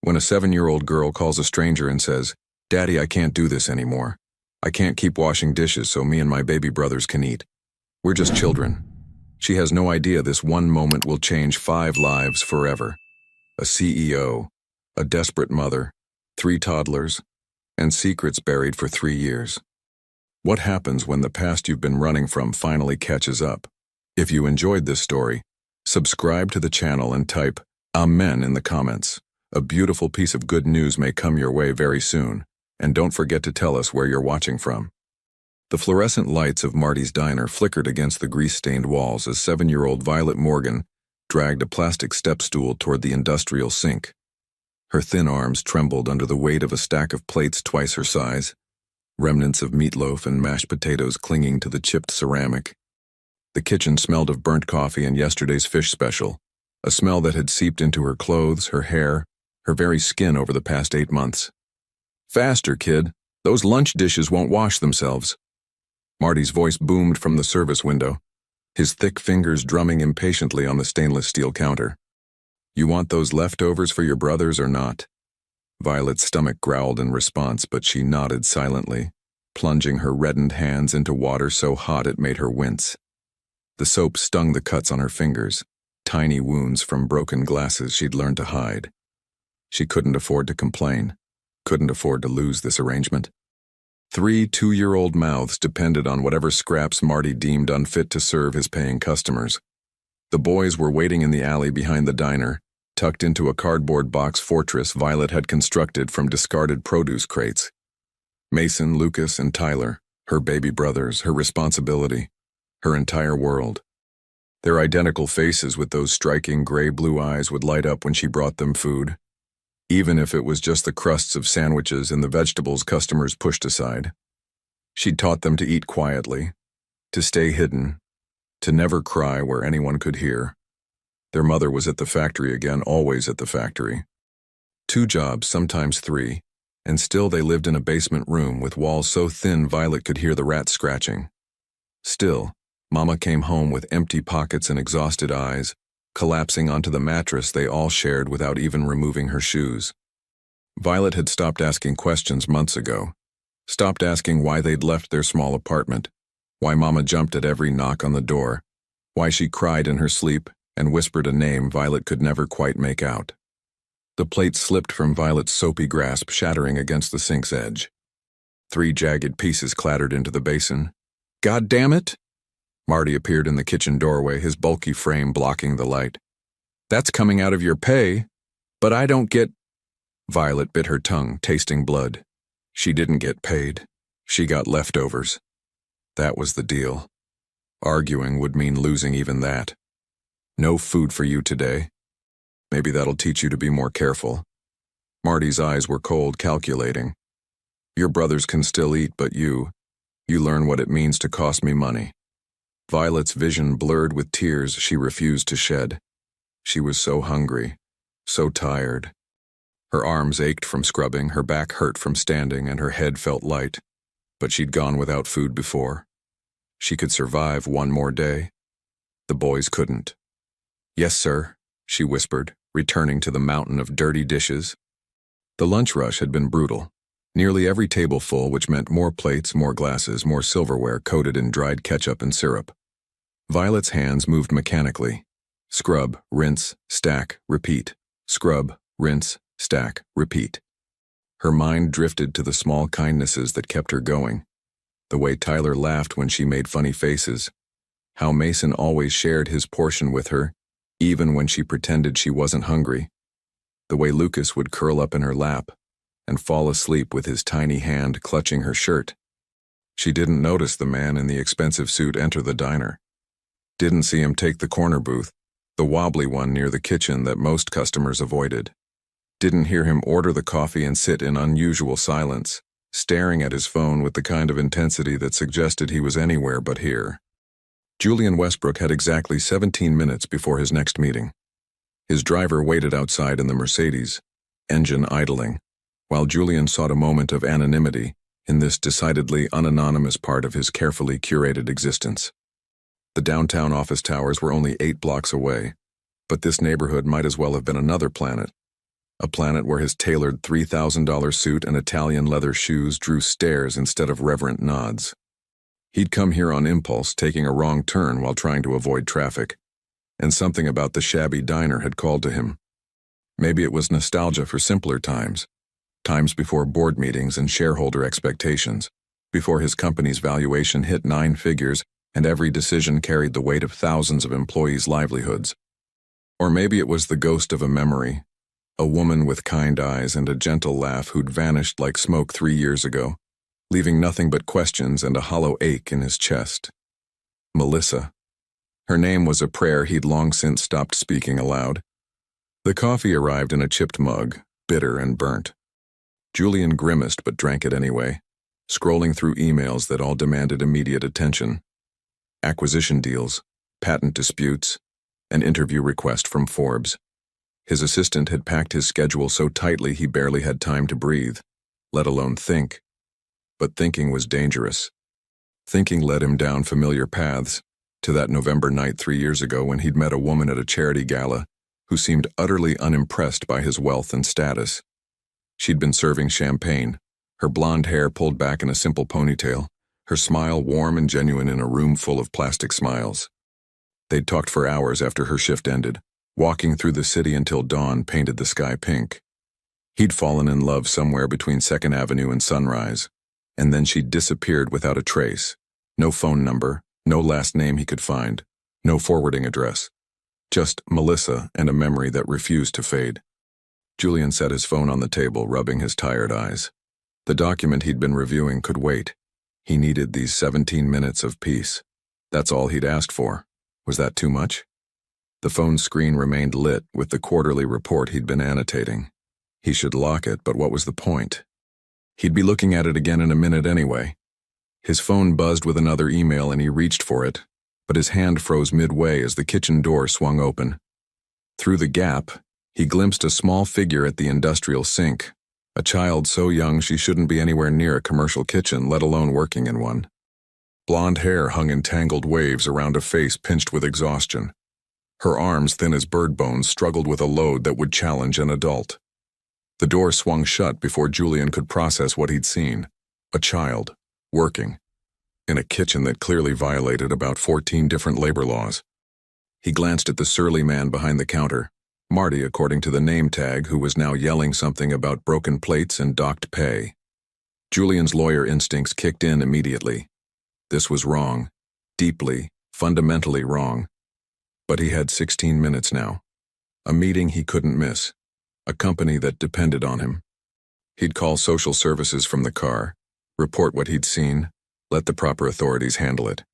When a 7-year-old girl calls a stranger and says, "Daddy, I can't do this anymore. I can't keep washing dishes so me and my baby brothers can eat. We're just children." She has no idea this one moment will change 5 lives forever. A CEO, a desperate mother, 3 toddlers, and secrets buried for 3 years. What happens when the past you've been running from finally catches up? If you enjoyed this story, subscribe to the channel and type Amen in the comments. A beautiful piece of good news may come your way very soon, and don't forget to tell us where you're watching from. The fluorescent lights of Marty's diner flickered against the grease-stained walls as 7-year-old Violet Morgan dragged a plastic step stool toward the industrial sink. Her thin arms trembled under the weight of a stack of plates twice her size, remnants of meatloaf and mashed potatoes clinging to the chipped ceramic. The kitchen smelled of burnt coffee and yesterday's fish special, a smell that had seeped into her clothes, her hair, her very skin over the past 8 months. "Faster, kid. Those lunch dishes won't wash themselves." Marty's voice boomed from the service window, his thick fingers drumming impatiently on the stainless steel counter. "You want those leftovers for your brothers or not?" Violet's stomach growled in response, but she nodded silently, plunging her reddened hands into water so hot it made her wince. The soap stung the cuts on her fingers, tiny wounds from broken glasses she'd learned to hide. She couldn't afford to complain, couldn't afford to lose this arrangement. 3 two-year-old mouths depended on whatever scraps Marty deemed unfit to serve his paying customers. The boys were waiting in the alley behind the diner, tucked into a cardboard box fortress Violet had constructed from discarded produce crates. Mason, Lucas, and Tyler, her baby brothers, her responsibility, her entire world. Their identical faces with those striking gray-blue eyes would light up when she brought them food, even if it was just the crusts of sandwiches and the vegetables customers pushed aside. She'd taught them to eat quietly, to stay hidden, to never cry where anyone could hear. Their mother was at the factory again, always at the factory. 2 jobs, sometimes 3, and still they lived in a basement room with walls so thin Violet could hear the rats scratching. Still, Mama came home with empty pockets and exhausted eyes, collapsing onto the mattress they all shared without even removing her shoes. Violet had stopped asking questions months ago, stopped asking why they'd left their small apartment, why Mama jumped at every knock on the door, why she cried in her sleep and whispered a name Violet could never quite make out. The plate slipped from Violet's soapy grasp, shattering against the sink's edge. 3 jagged pieces clattered into the basin. "God damn it!" Marty appeared in the kitchen doorway, his bulky frame blocking the light. "That's coming out of your pay, but I don't get—" Violet bit her tongue, tasting blood. She didn't get paid. She got leftovers. That was the deal. Arguing would mean losing even that. "No food for you today. Maybe that'll teach you to be more careful." Marty's eyes were cold, calculating. "Your brothers can still eat, but you learn what it means to cost me money." Violet's vision blurred with tears she refused to shed. She was so hungry, so tired. Her arms ached from scrubbing, her back hurt from standing, and her head felt light. But she'd gone without food before. She could survive 1 more day. The boys couldn't. "Yes, sir," she whispered, returning to the mountain of dirty dishes. The lunch rush had been brutal. Nearly every table full, which meant more plates, more glasses, more silverware coated in dried ketchup and syrup. Violet's hands moved mechanically. Scrub, rinse, stack, repeat. Scrub, rinse, stack, repeat. Her mind drifted to the small kindnesses that kept her going. The way Tyler laughed when she made funny faces. How Mason always shared his portion with her, even when she pretended she wasn't hungry. The way Lucas would curl up in her lap and fall asleep with his tiny hand clutching her shirt. She didn't notice the man in the expensive suit enter the diner. Didn't see him take the corner booth, the wobbly one near the kitchen that most customers avoided. Didn't hear him order the coffee and sit in unusual silence, staring at his phone with the kind of intensity that suggested he was anywhere but here. Julian Westbrook had exactly 17 minutes before his next meeting. His driver waited outside in the Mercedes, engine idling, while Julian sought a moment of anonymity in this decidedly unanonymous part of his carefully curated existence. The downtown office towers were only 8 blocks away, but this neighborhood might as well have been another planet. A planet where his tailored $3,000 suit and Italian leather shoes drew stares instead of reverent nods. He'd come here on impulse, taking a wrong turn while trying to avoid traffic, and something about the shabby diner had called to him. Maybe it was nostalgia for simpler times before board meetings and shareholder expectations, before his company's valuation hit 9 figures and every decision carried the weight of thousands of employees' livelihoods. Or maybe it was the ghost of a memory, a woman with kind eyes and a gentle laugh who'd vanished like smoke 3 years ago, leaving nothing but questions and a hollow ache in his chest. Melissa. Her name was a prayer he'd long since stopped speaking aloud. The coffee arrived in a chipped mug, bitter and burnt. Julian grimaced but drank it anyway, scrolling through emails that all demanded immediate attention. Acquisition deals, patent disputes, an interview request from Forbes. His assistant had packed his schedule so tightly he barely had time to breathe, let alone think. But thinking was dangerous. Thinking led him down familiar paths, to that November night 3 years ago when he'd met a woman at a charity gala who seemed utterly unimpressed by his wealth and status. She'd been serving champagne, her blonde hair pulled back in a simple ponytail, her smile warm and genuine in a room full of plastic smiles. They'd talked for hours after her shift ended, walking through the city until dawn painted the sky pink. He'd fallen in love somewhere between 2nd Avenue and Sunrise, and then she'd disappeared without a trace. No phone number, no last name he could find, no forwarding address. Just Melissa and a memory that refused to fade. Julian set his phone on the table, rubbing his tired eyes. The document he'd been reviewing could wait. He needed these 17 minutes of peace. That's all he'd asked for. Was that too much? The phone screen remained lit with the quarterly report he'd been annotating. He should lock it, but what was the point? He'd be looking at it again in a minute anyway. His phone buzzed with another email and he reached for it, but his hand froze midway as the kitchen door swung open. Through the gap, he glimpsed a small figure at the industrial sink, a child so young she shouldn't be anywhere near a commercial kitchen, let alone working in one. Blonde hair hung in tangled waves around a face pinched with exhaustion. Her arms, thin as bird bones, struggled with a load that would challenge an adult. The door swung shut before Julian could process what he'd seen. A child, working, in a kitchen that clearly violated about 14 different labor laws. He glanced at the surly man behind the counter, Marty according to the name tag, who was now yelling something about broken plates and docked pay. Julian's lawyer instincts kicked in immediately. This was wrong, deeply, fundamentally wrong. But he had 16 minutes now. A meeting he couldn't miss. A company that depended on him. He'd call social services from the car, report what he'd seen, let the proper authorities handle it.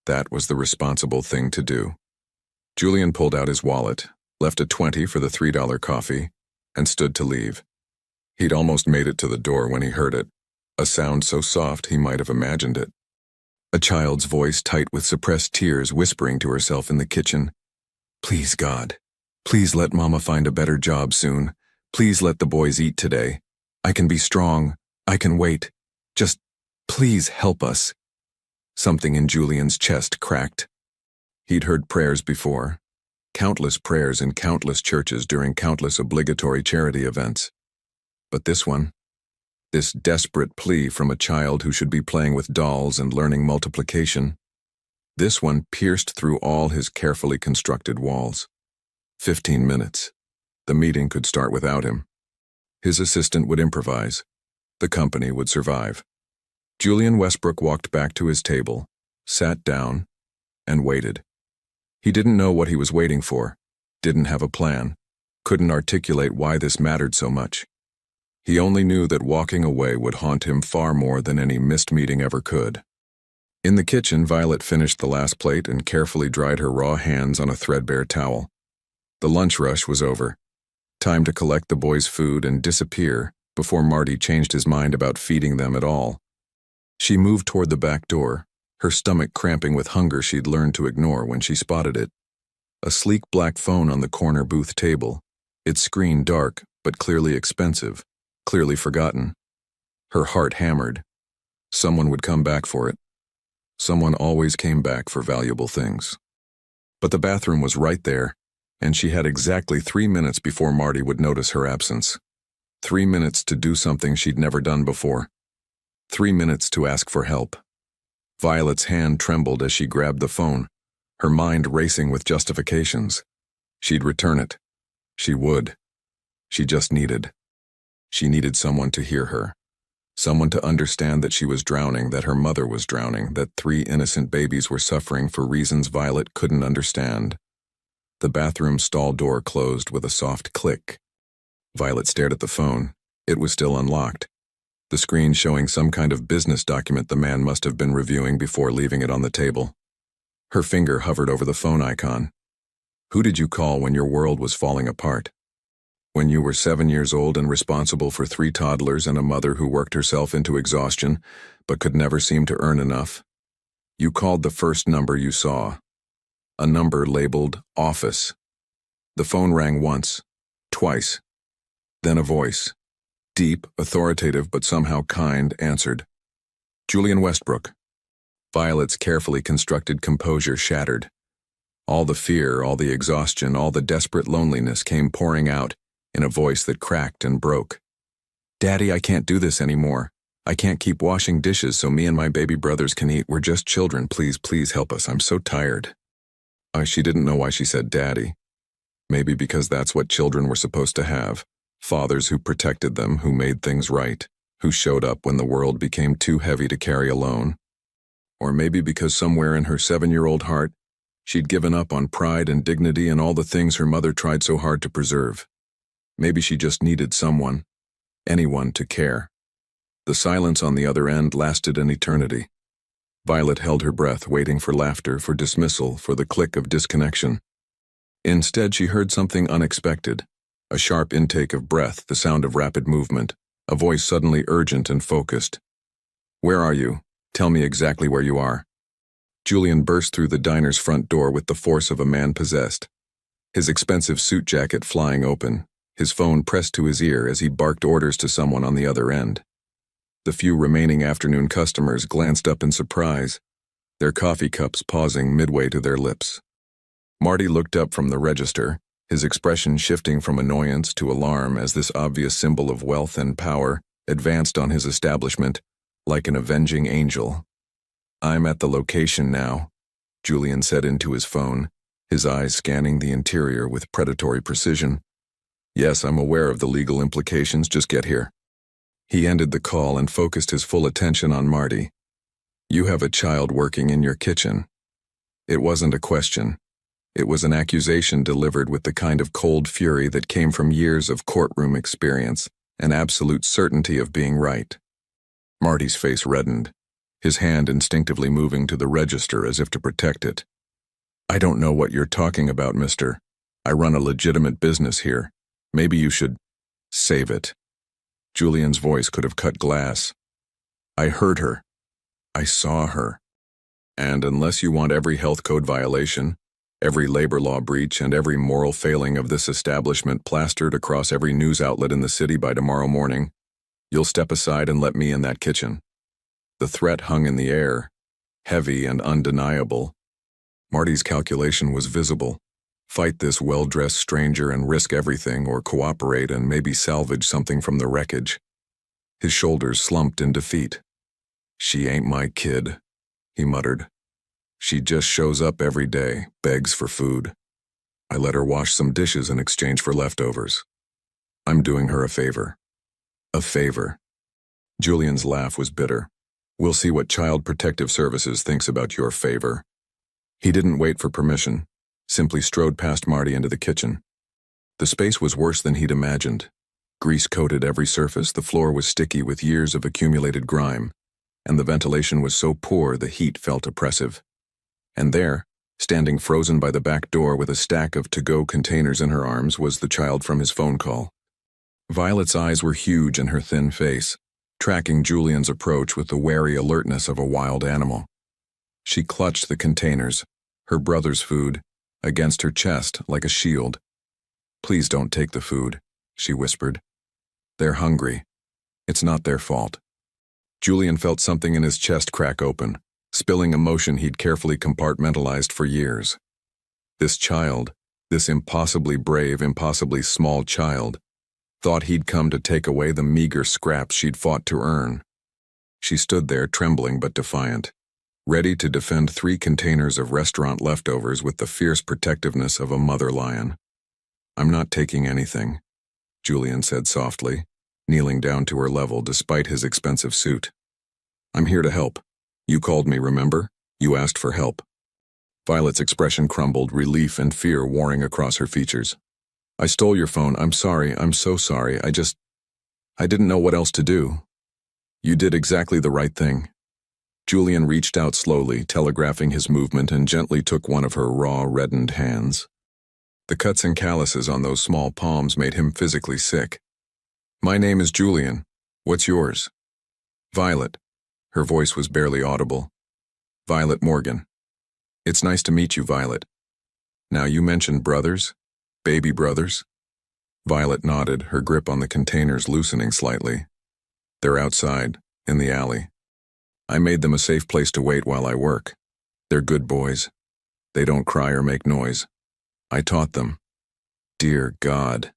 That was the responsible thing to do. Julian pulled out his wallet, left a 20 for the $3 coffee, and stood to leave. He'd almost made it to the door when he heard it, a sound so soft he might have imagined it. A child's voice, tight with suppressed tears, whispering to herself in the kitchen. "Please, God. Please let Mama find a better job soon. Please let the boys eat today. I can be strong. I can wait. Just, please help us." Something in Julian's chest cracked. He'd heard prayers before. Countless prayers in countless churches during countless obligatory charity events. But this one, this desperate plea from a child who should be playing with dolls and learning multiplication, this one pierced through all his carefully constructed walls. 15 minutes. The meeting could start without him. His assistant would improvise. The company would survive. Julian Westbrook walked back to his table, sat down, and waited. He didn't know what he was waiting for, didn't have a plan, couldn't articulate why this mattered so much. He only knew that walking away would haunt him far more than any missed meeting ever could. In the kitchen, Violet finished the last plate and carefully dried her raw hands on a threadbare towel. The lunch rush was over. Time to collect the boys' food and disappear before Marty changed his mind about feeding them at all. She moved toward the back door, her stomach cramping with hunger she'd learned to ignore when she spotted it. A sleek black phone on the corner booth table, its screen dark but clearly expensive, clearly forgotten. Her heart hammered. Someone would come back for it. Someone always came back for valuable things. But the bathroom was right there, and she had exactly 3 minutes before Marty would notice her absence. 3 minutes to do something she'd never done before. 3 minutes to ask for help. Violet's hand trembled as she grabbed the phone, her mind racing with justifications. She'd return it. She would. She just needed. She needed someone to hear her. Someone to understand that she was drowning, that her mother was drowning, that 3 innocent babies were suffering for reasons Violet couldn't understand. The bathroom stall door closed with a soft click. Violet stared at the phone. It was still unlocked. The screen showing some kind of business document the man must have been reviewing before leaving it on the table. Her finger hovered over the phone icon. Who did you call when your world was falling apart? When you were 7 years old and responsible for 3 toddlers and a mother who worked herself into exhaustion, but could never seem to earn enough? You called the first number you saw. A number labeled office. The phone rang once, twice. Then a voice, deep, authoritative, but somehow kind, answered. Julian Westbrook. Violet's carefully constructed composure shattered. All the fear, all the exhaustion, all the desperate loneliness came pouring out in a voice that cracked and broke. Daddy, I can't do this anymore. I can't keep washing dishes so me and my baby brothers can eat. We're just children. Please, please help us. I'm so tired. She didn't know why she said daddy. Maybe because that's what children were supposed to have. Fathers who protected them, who made things right, who showed up when the world became too heavy to carry alone. Or maybe because somewhere in her 7-year-old heart, she'd given up on pride and dignity and all the things her mother tried so hard to preserve. Maybe she just needed someone, anyone to care. The silence on the other end lasted an eternity. Violet held her breath, waiting for laughter, for dismissal, for the click of disconnection. Instead, she heard something unexpected. A sharp intake of breath, the sound of rapid movement, a voice suddenly urgent and focused. Where are you? Tell me exactly where you are. Julian burst through the diner's front door with the force of a man possessed. His expensive suit jacket flying open, his phone pressed to his ear as he barked orders to someone on the other end. The few remaining afternoon customers glanced up in surprise, their coffee cups pausing midway to their lips. Marty looked up from the register, his expression shifting from annoyance to alarm as this obvious symbol of wealth and power advanced on his establishment like an avenging angel. I'm at the location now, Julian said into his phone, his eyes scanning the interior with predatory precision. Yes, I'm aware of the legal implications, just get here. He ended the call and focused his full attention on Marty. You have a child working in your kitchen. It wasn't a question. It was an accusation delivered with the kind of cold fury that came from years of courtroom experience, an absolute certainty of being right. Marty's face reddened, his hand instinctively moving to the register as if to protect it. I don't know what you're talking about, mister. I run a legitimate business here. Maybe you should save it. Julian's voice could have cut glass. I heard her. I saw her. And unless you want every health code violation, every labor law breach, and every moral failing of this establishment plastered across every news outlet in the city by tomorrow morning, you'll step aside and let me in that kitchen. The threat hung in the air, heavy and undeniable. Marty's calculation was visible. Fight this well-dressed stranger and risk everything, or cooperate and maybe salvage something from the wreckage. His shoulders slumped in defeat. She ain't my kid, he muttered. She just shows up every day, begs for food. I let her wash some dishes in exchange for leftovers. I'm doing her a favor. A favor. Julian's laugh was bitter. We'll see what Child Protective Services thinks about your favor. He didn't wait for permission, simply strode past Marty into the kitchen. The space was worse than he'd imagined. Grease coated every surface, the floor was sticky with years of accumulated grime, and the ventilation was so poor the heat felt oppressive. And there, standing frozen by the back door with a stack of to-go containers in her arms, was the child from his phone call. Violet's eyes were huge in her thin face, tracking Julian's approach with the wary alertness of a wild animal. She clutched the containers, her brother's food, against her chest like a shield. Please don't take the food, she whispered. They're hungry. It's not their fault. Julian felt something in his chest crack open, spilling emotion he'd carefully compartmentalized for years. This child, This impossibly brave, impossibly small child thought he'd come to take away the meager scraps she'd fought to earn. She stood there, trembling but defiant, ready to defend 3 containers of restaurant leftovers with the fierce protectiveness of a mother lion. "I'm not taking anything," Julian said softly, kneeling down to her level despite his expensive suit. "I'm here to help. You called me, remember? You asked for help." Violet's expression crumbled, relief and fear warring across her features. "I stole your phone. I'm sorry. I'm so sorry. I didn't know what else to do." "You did exactly the right thing." Julian reached out slowly, telegraphing his movement, and gently took one of her raw, reddened hands. The cuts and calluses on those small palms made him physically sick. "My name is Julian. What's yours?" "Violet." Her voice was barely audible. "Violet Morgan. It's nice to meet you, Violet. Now, you mentioned brothers? Baby brothers?" Violet nodded, her grip on the containers loosening slightly. "They're outside, in the alley. I made them a safe place to wait while I work. They're good boys. They don't cry or make noise. I taught them." "Dear God."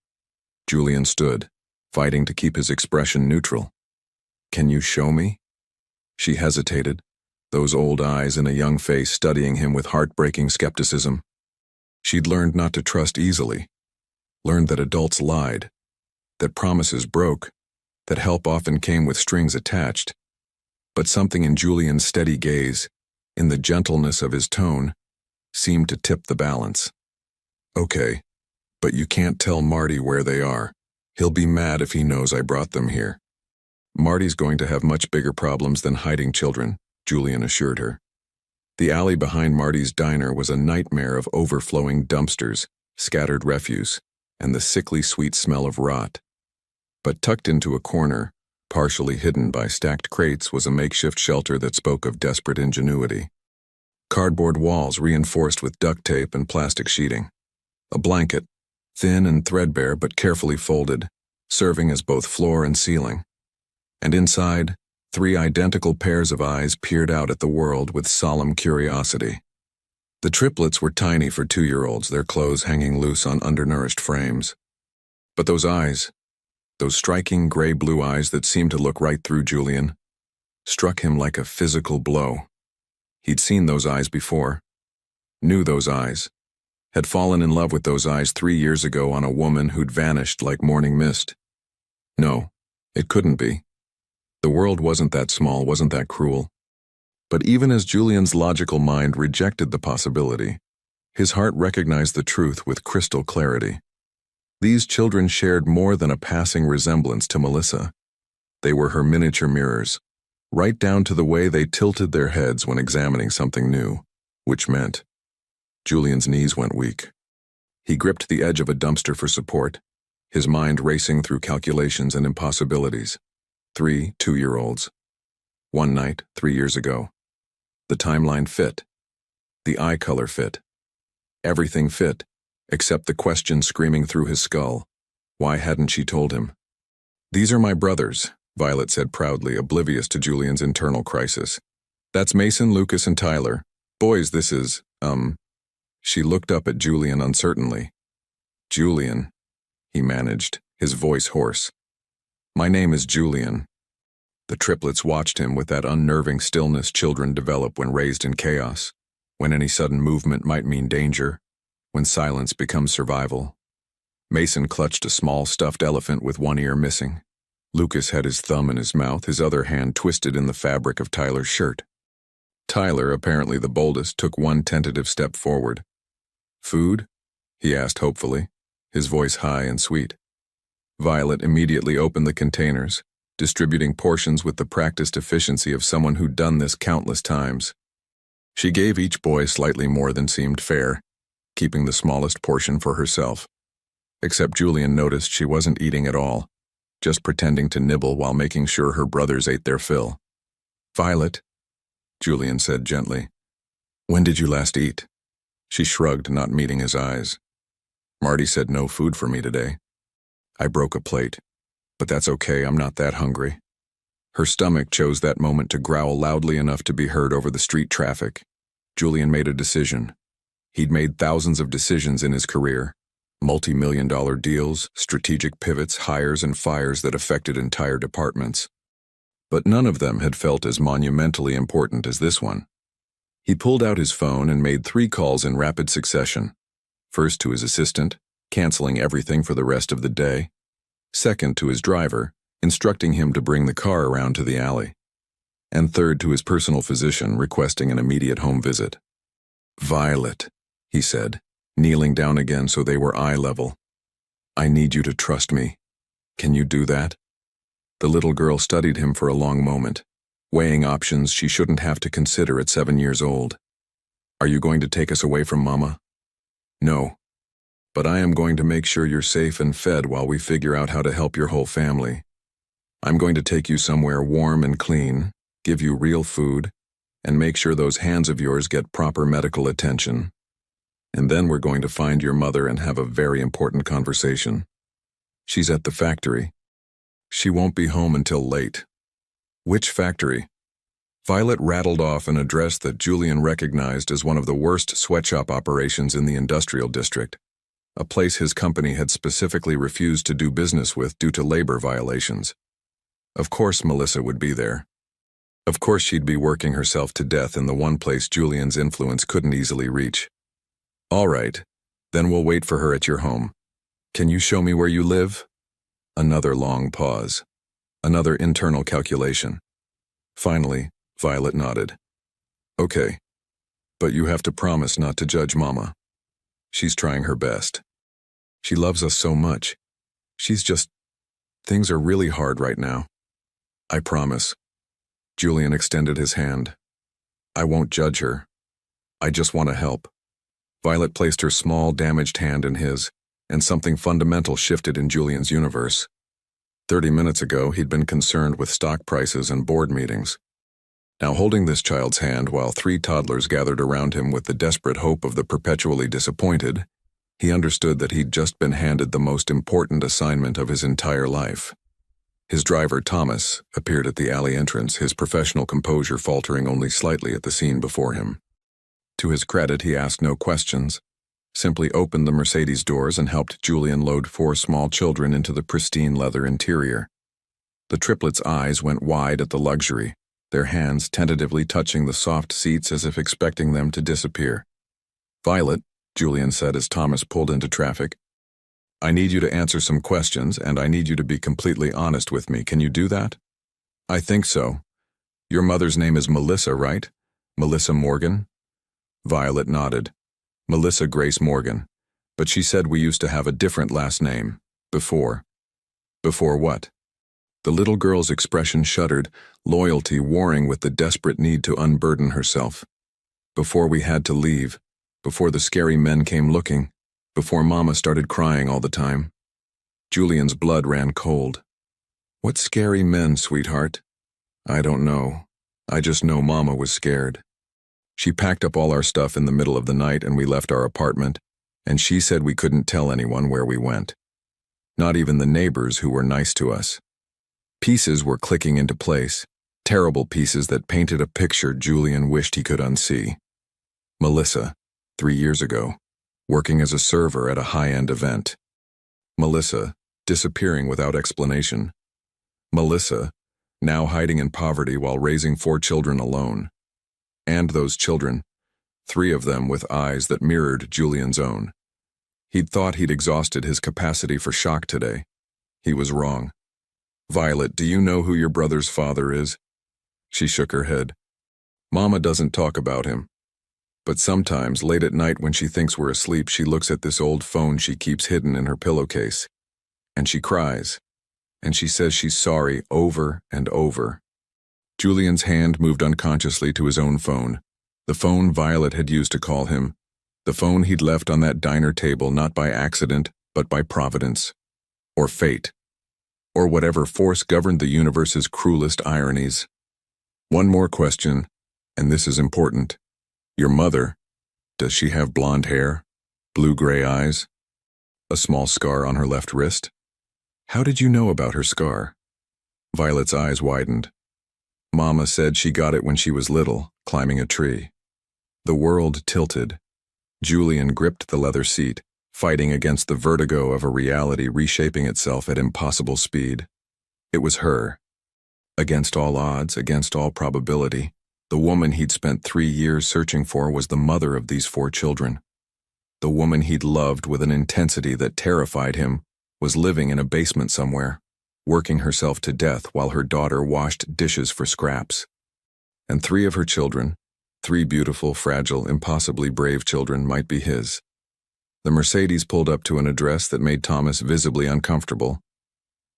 Julian stood, fighting to keep his expression neutral. "Can you show me?" She hesitated, those old eyes in a young face studying him with heartbreaking skepticism. She'd learned not to trust easily, learned that adults lied, that promises broke, that help often came with strings attached. But something in Julian's steady gaze, in the gentleness of his tone, seemed to tip the balance. "Okay, but you can't tell Marty where they are. He'll be mad if he knows I brought them here." "Marty's going to have much bigger problems than hiding children," Julian assured her. The alley behind Marty's diner was a nightmare of overflowing dumpsters, scattered refuse, and the sickly sweet smell of rot. But tucked into a corner, partially hidden by stacked crates, was a makeshift shelter that spoke of desperate ingenuity. Cardboard walls reinforced with duct tape and plastic sheeting. A blanket, thin and threadbare but carefully folded, serving as both floor and ceiling. And inside, 3 identical pairs of eyes peered out at the world with solemn curiosity. The triplets were tiny for 2-year-olds, their clothes hanging loose on undernourished frames. But those eyes, those striking gray-blue eyes that seemed to look right through Julian, struck him like a physical blow. He'd seen those eyes before, knew those eyes, had fallen in love with those eyes 3 years ago on a woman who'd vanished like morning mist. No, it couldn't be. The world wasn't that small, wasn't that cruel. But even as Julian's logical mind rejected the possibility, his heart recognized the truth with crystal clarity. These children shared more than a passing resemblance to Melissa. They were her miniature mirrors, right down to the way they tilted their heads when examining something new, which meant Julian's knees went weak. He gripped the edge of a dumpster for support, his mind racing through calculations and impossibilities. 3 2-year-olds. One night, 3 years ago. The timeline fit. The eye color fit. Everything fit, except the question screaming through his skull. Why hadn't she told him? "These are my brothers," Violet said proudly, oblivious to Julian's internal crisis. "That's Mason, Lucas, and Tyler. Boys, this is, She looked up at Julian uncertainly. "Julian," he managed, his voice hoarse. "My name is Julian." The triplets watched him with that unnerving stillness children develop when raised in chaos, when any sudden movement might mean danger, when silence becomes survival. Mason clutched a small stuffed elephant with one ear missing. Lucas had his thumb in his mouth, his other hand twisted in the fabric of Tyler's shirt. Tyler, apparently the boldest, took one tentative step forward. "Food?" he asked hopefully, his voice high and sweet. Violet immediately opened the containers, distributing portions with the practiced efficiency of someone who'd done this countless times. She gave each boy slightly more than seemed fair, keeping the smallest portion for herself. Except Julian noticed she wasn't eating at all, just pretending to nibble while making sure her brothers ate their fill. "Violet," Julian said gently, "when did you last eat?" She shrugged, not meeting his eyes. "Marty said no food for me today. I broke a plate, but that's okay, I'm not that hungry." Her stomach chose that moment to growl loudly enough to be heard over the street traffic. Julian made a decision. He'd made thousands of decisions in his career, multi-million-dollar deals, strategic pivots, hires and fires that affected entire departments. But none of them had felt as monumentally important as this one. He pulled out his phone and made 3 calls in rapid succession. First to his assistant, canceling everything for the rest of the day. Second to his driver, instructing him to bring the car around to the alley. And third to his personal physician, requesting an immediate home visit. "Violet," he said, kneeling down again so they were eye level. "I need you to trust me. Can you do that?" The little girl studied him for a long moment, weighing options she shouldn't have to consider at 7 years old. "Are you going to take us away from Mama?" "No. But I am going to make sure you're safe and fed while we figure out how to help your whole family. I'm going to take you somewhere warm and clean, give you real food, and make sure those hands of yours get proper medical attention. And then we're going to find your mother and have a very important conversation. She's at the factory. She won't be home until late." "Which factory?" Violet rattled off an address that Julian recognized as one of the worst sweatshop operations in the industrial district, a place his company had specifically refused to do business with due to labor violations. Of course Melissa would be there. Of course she'd be working herself to death in the one place Julian's influence couldn't easily reach. "All right, then we'll wait for her at your home. Can you show me where you live?" Another long pause. Another internal calculation. Finally, Violet nodded. "Okay, but you have to promise not to judge Mama. She's trying her best. She loves us so much. Things are really hard right now." "I promise." Julian extended his hand. "I won't judge her. I just want to help." Violet placed her small, damaged hand in his, and something fundamental shifted in Julian's universe. 30 minutes ago, he'd been concerned with stock prices and board meetings. Now holding this child's hand while 3 toddlers gathered around him with the desperate hope of the perpetually disappointed, he understood that he'd just been handed the most important assignment of his entire life. His driver, Thomas, appeared at the alley entrance, his professional composure faltering only slightly at the scene before him. To his credit, he asked no questions, simply opened the Mercedes doors and helped Julian load 4 small children into the pristine leather interior. The triplets' eyes went wide at the luxury, their hands tentatively touching the soft seats as if expecting them to disappear. "Violet," Julian said as Thomas pulled into traffic, "I need you to answer some questions, and I need you to be completely honest with me. Can you do that?" "I think so. Your mother's name is Melissa, right? Melissa Morgan?" Violet nodded. "Melissa Grace Morgan. But she said we used to have a different last name. Before." "Before what?" The little girl's expression shuddered, loyalty warring with the desperate need to unburden herself. "Before we had to leave. Before the scary men came looking. Before Mama started crying all the time." Julian's blood ran cold. "What scary men, sweetheart?" "I don't know. I just know Mama was scared. She packed up all our stuff in the middle of the night and we left our apartment, and she said we couldn't tell anyone where we went. Not even the neighbors who were nice to us." Pieces were clicking into place, terrible pieces that painted a picture Julian wished he could unsee. Melissa, 3 years ago, working as a server at a high-end event. Melissa, disappearing without explanation. Melissa, now hiding in poverty while raising 4 children alone. And those children, 3 of them with eyes that mirrored Julian's own. He'd thought he'd exhausted his capacity for shock today. He was wrong. "Violet, do you know who your brother's father is?" She shook her head. "Mama doesn't talk about him. But sometimes, late at night when she thinks we're asleep, she looks at this old phone she keeps hidden in her pillowcase. And she cries. And she says she's sorry over and over." Julian's hand moved unconsciously to his own phone, the phone Violet had used to call him, the phone he'd left on that diner table not by accident, but by providence. Or fate. Or whatever force governed the universe's cruelest ironies. "One more question, and this is important. Your mother, does she have blonde hair, blue-gray eyes, a small scar on her left wrist? How did you know about her scar?" Violet's eyes widened. "Mama said she got it when she was little, climbing a tree." The world tilted. Julian gripped the leather seat, fighting against the vertigo of a reality reshaping itself at impossible speed. It was her. Against all odds, against all probability, the woman he'd spent 3 years searching for was the mother of these 4 children. The woman he'd loved with an intensity that terrified him was living in a basement somewhere, working herself to death while her daughter washed dishes for scraps. And 3 of her children, 3 beautiful, fragile, impossibly brave children, might be his. The Mercedes pulled up to an address that made Thomas visibly uncomfortable.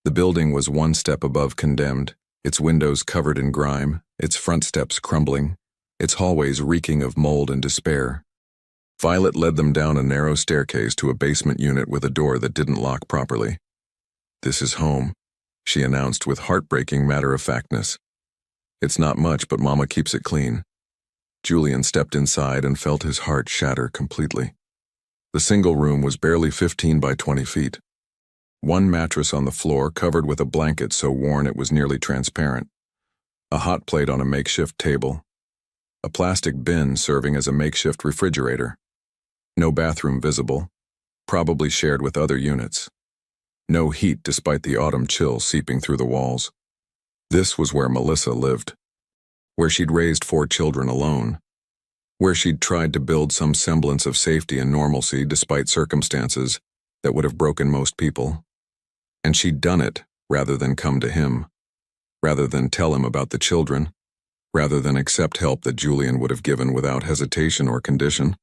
The building was 1 step above condemned, its windows covered in grime, its front steps crumbling, its hallways reeking of mold and despair. Violet led them down a narrow staircase to a basement unit with a door that didn't lock properly. "This is home," she announced with heartbreaking matter-of-factness. "It's not much, but Mama keeps it clean." Julian stepped inside and felt his heart shatter completely. The single room was barely 15 by 20 feet. 1 mattress on the floor covered with a blanket so worn it was nearly transparent. A hot plate on a makeshift table. A plastic bin serving as a makeshift refrigerator. No bathroom visible, probably shared with other units. No heat despite the autumn chill seeping through the walls. This was where Melissa lived. Where she'd raised 4 children alone. Where she'd tried to build some semblance of safety and normalcy despite circumstances that would have broken most people. And she'd done it rather than come to him. Rather than tell him about the children. Rather than accept help that Julian would have given without hesitation or condition.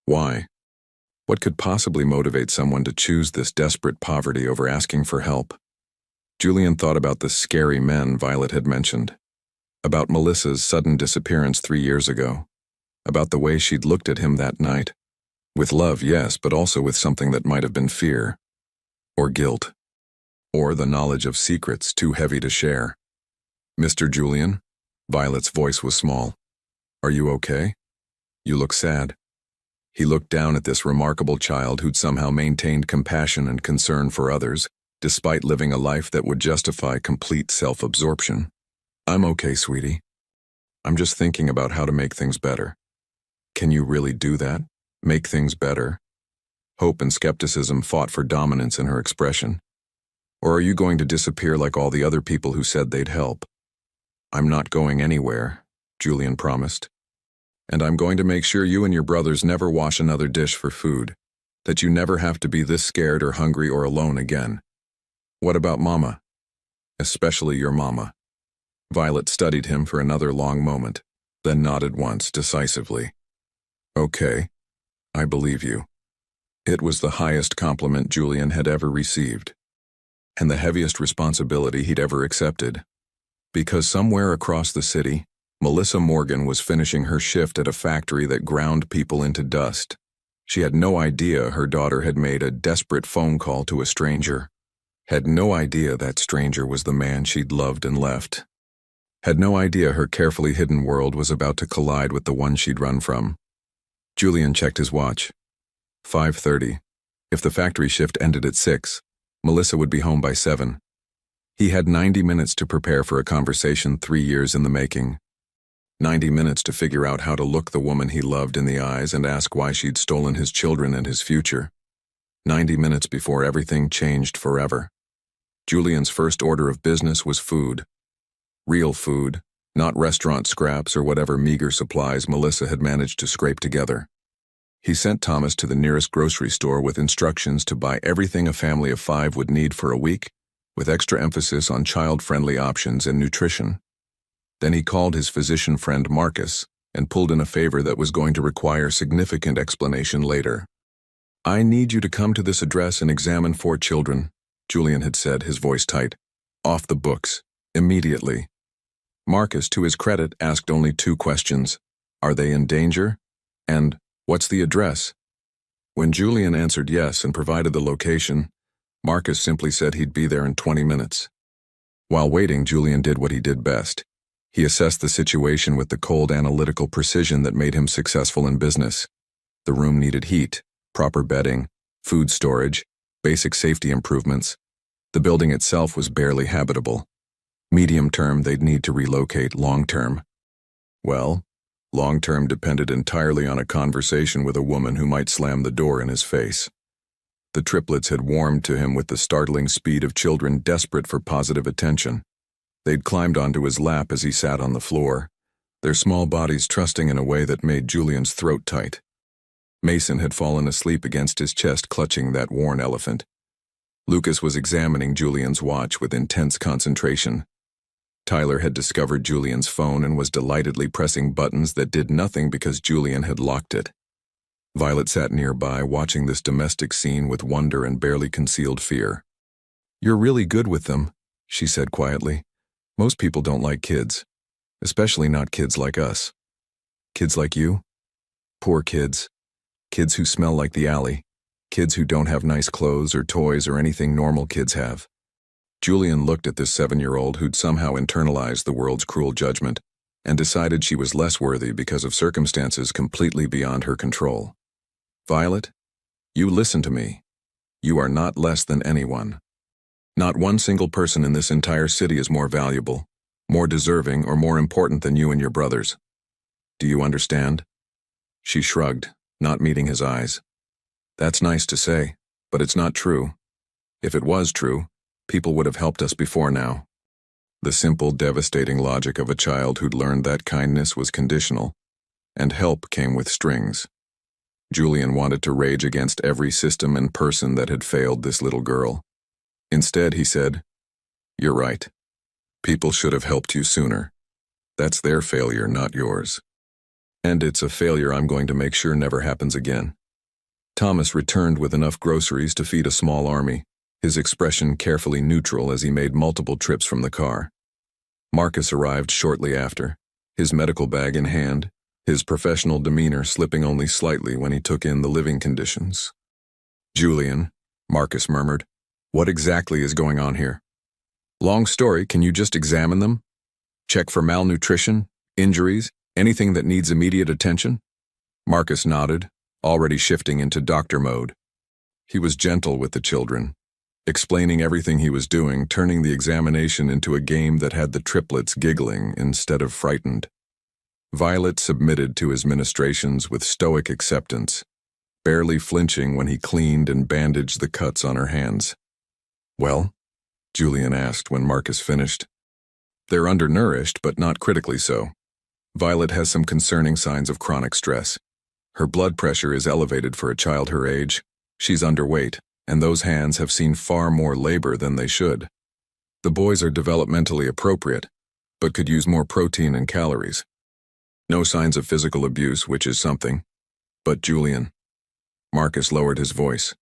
Why? What could possibly motivate someone to choose this desperate poverty over asking for help? Julian thought about the scary men Violet had mentioned. About Melissa's sudden disappearance 3 years ago. About the way she'd looked at him that night. With love, yes, but also with something that might have been fear. Or guilt. Or the knowledge of secrets too heavy to share. "Mr. Julian?" Violet's voice was small. "Are you okay? You look sad." He looked down at this remarkable child who'd somehow maintained compassion and concern for others, despite living a life that would justify complete self-absorption. "I'm okay, sweetie. I'm just thinking about how to make things better." Can you really do that? Make things better? Hope and skepticism fought for dominance in her expression. Or are you going to disappear like all the other people who said they'd help? "I'm not going anywhere," Julian promised. "And I'm going to make sure you and your brothers never wash another dish for food, that you never have to be this scared or hungry or alone again." "What about Mama?" "Especially your Mama." Violet studied him for another long moment, then nodded once decisively. "Okay, I believe you." It was the highest compliment Julian had ever received, and the heaviest responsibility he'd ever accepted. Because somewhere across the city, Melissa Morgan was finishing her shift at a factory that ground people into dust. She had no idea her daughter had made a desperate phone call to a stranger. Had no idea that stranger was the man she'd loved and left. Had no idea her carefully hidden world was about to collide with the one she'd run from. Julian checked his watch. 5:30. If the factory shift ended at 6, Melissa would be home by 7. He had 90 minutes to prepare for a conversation 3 years in the making. 90 minutes to figure out how to look the woman he loved in the eyes and ask why she'd stolen his children and his future. 90 minutes before everything changed forever. Julian's first order of business was food. Real food, not restaurant scraps or whatever meager supplies Melissa had managed to scrape together. He sent Thomas to the nearest grocery store with instructions to buy everything a family of 5 would need for a week, with extra emphasis on child-friendly options and nutrition. Then he called his physician friend Marcus and pulled in a favor that was going to require significant explanation later. "I need you to come to this address and examine 4 children," Julian had said, his voice tight. "Off the books. Immediately." Marcus, to his credit, asked only 2 questions. "Are they in danger?" And "What's the address?" When Julian answered yes and provided the location, Marcus simply said he'd be there in 20 minutes. While waiting, Julian did what he did best. He assessed the situation with the cold analytical precision that made him successful in business. The room needed heat, proper bedding, food storage, basic safety improvements. The building itself was barely habitable. Medium term, they'd need to relocate. Long term, well, Long-term depended entirely on a conversation with a woman who might slam the door in his face. The triplets had warmed to him with the startling speed of children desperate for positive attention. They'd climbed onto his lap as he sat on the floor, their small bodies trusting in a way that made Julian's throat tight. Mason had fallen asleep against his chest, clutching that worn elephant. Lucas was examining Julian's watch with intense concentration. Tyler had discovered Julian's phone and was delightedly pressing buttons that did nothing because Julian had locked it. Violet sat nearby, watching this domestic scene with wonder and barely concealed fear. "You're really good with them," she said quietly. "Most people don't like kids, especially not kids like us." "Kids like you? Poor kids. Kids who smell like the alley. Kids who don't have nice clothes or toys or anything normal kids have." Julian looked at this 7-year-old who'd somehow internalized the world's cruel judgment and decided she was less worthy because of circumstances completely beyond her control. "Violet, you listen to me. You are not less than anyone. Not one single person in this entire city is more valuable, more deserving, or more important than you and your brothers. Do you understand?" She shrugged, not meeting his eyes. "That's nice to say, but it's not true. If it was true, people would have helped us before now." The simple, devastating logic of a child who'd learned that kindness was conditional, and help came with strings. Julian wanted to rage against every system and person that had failed this little girl. Instead, he said, "You're right. People should have helped you sooner. That's their failure, not yours. And it's a failure I'm going to make sure never happens again." Thomas returned with enough groceries to feed a small army, his expression carefully neutral as he made multiple trips from the car. Marcus arrived shortly after, his medical bag in hand, his professional demeanor slipping only slightly when he took in the living conditions. "Julian," Marcus murmured, "what exactly is going on here?" "Long story, can you just examine them? Check for malnutrition, injuries, anything that needs immediate attention?" Marcus nodded, already shifting into doctor mode. He was gentle with the children, explaining everything he was doing, turning the examination into a game that had the triplets giggling instead of frightened. Violet submitted to his ministrations with stoic acceptance, barely flinching when he cleaned and bandaged the cuts on her hands. "Well?" Julian asked when Marcus finished. "They're undernourished, but not critically so. Violet has some concerning signs of chronic stress. Her blood pressure is elevated for a child her age. She's underweight, and those hands have seen far more labor than they should. The boys are developmentally appropriate, but could use more protein and calories. No signs of physical abuse, which is something. But Julian," Marcus lowered his voice,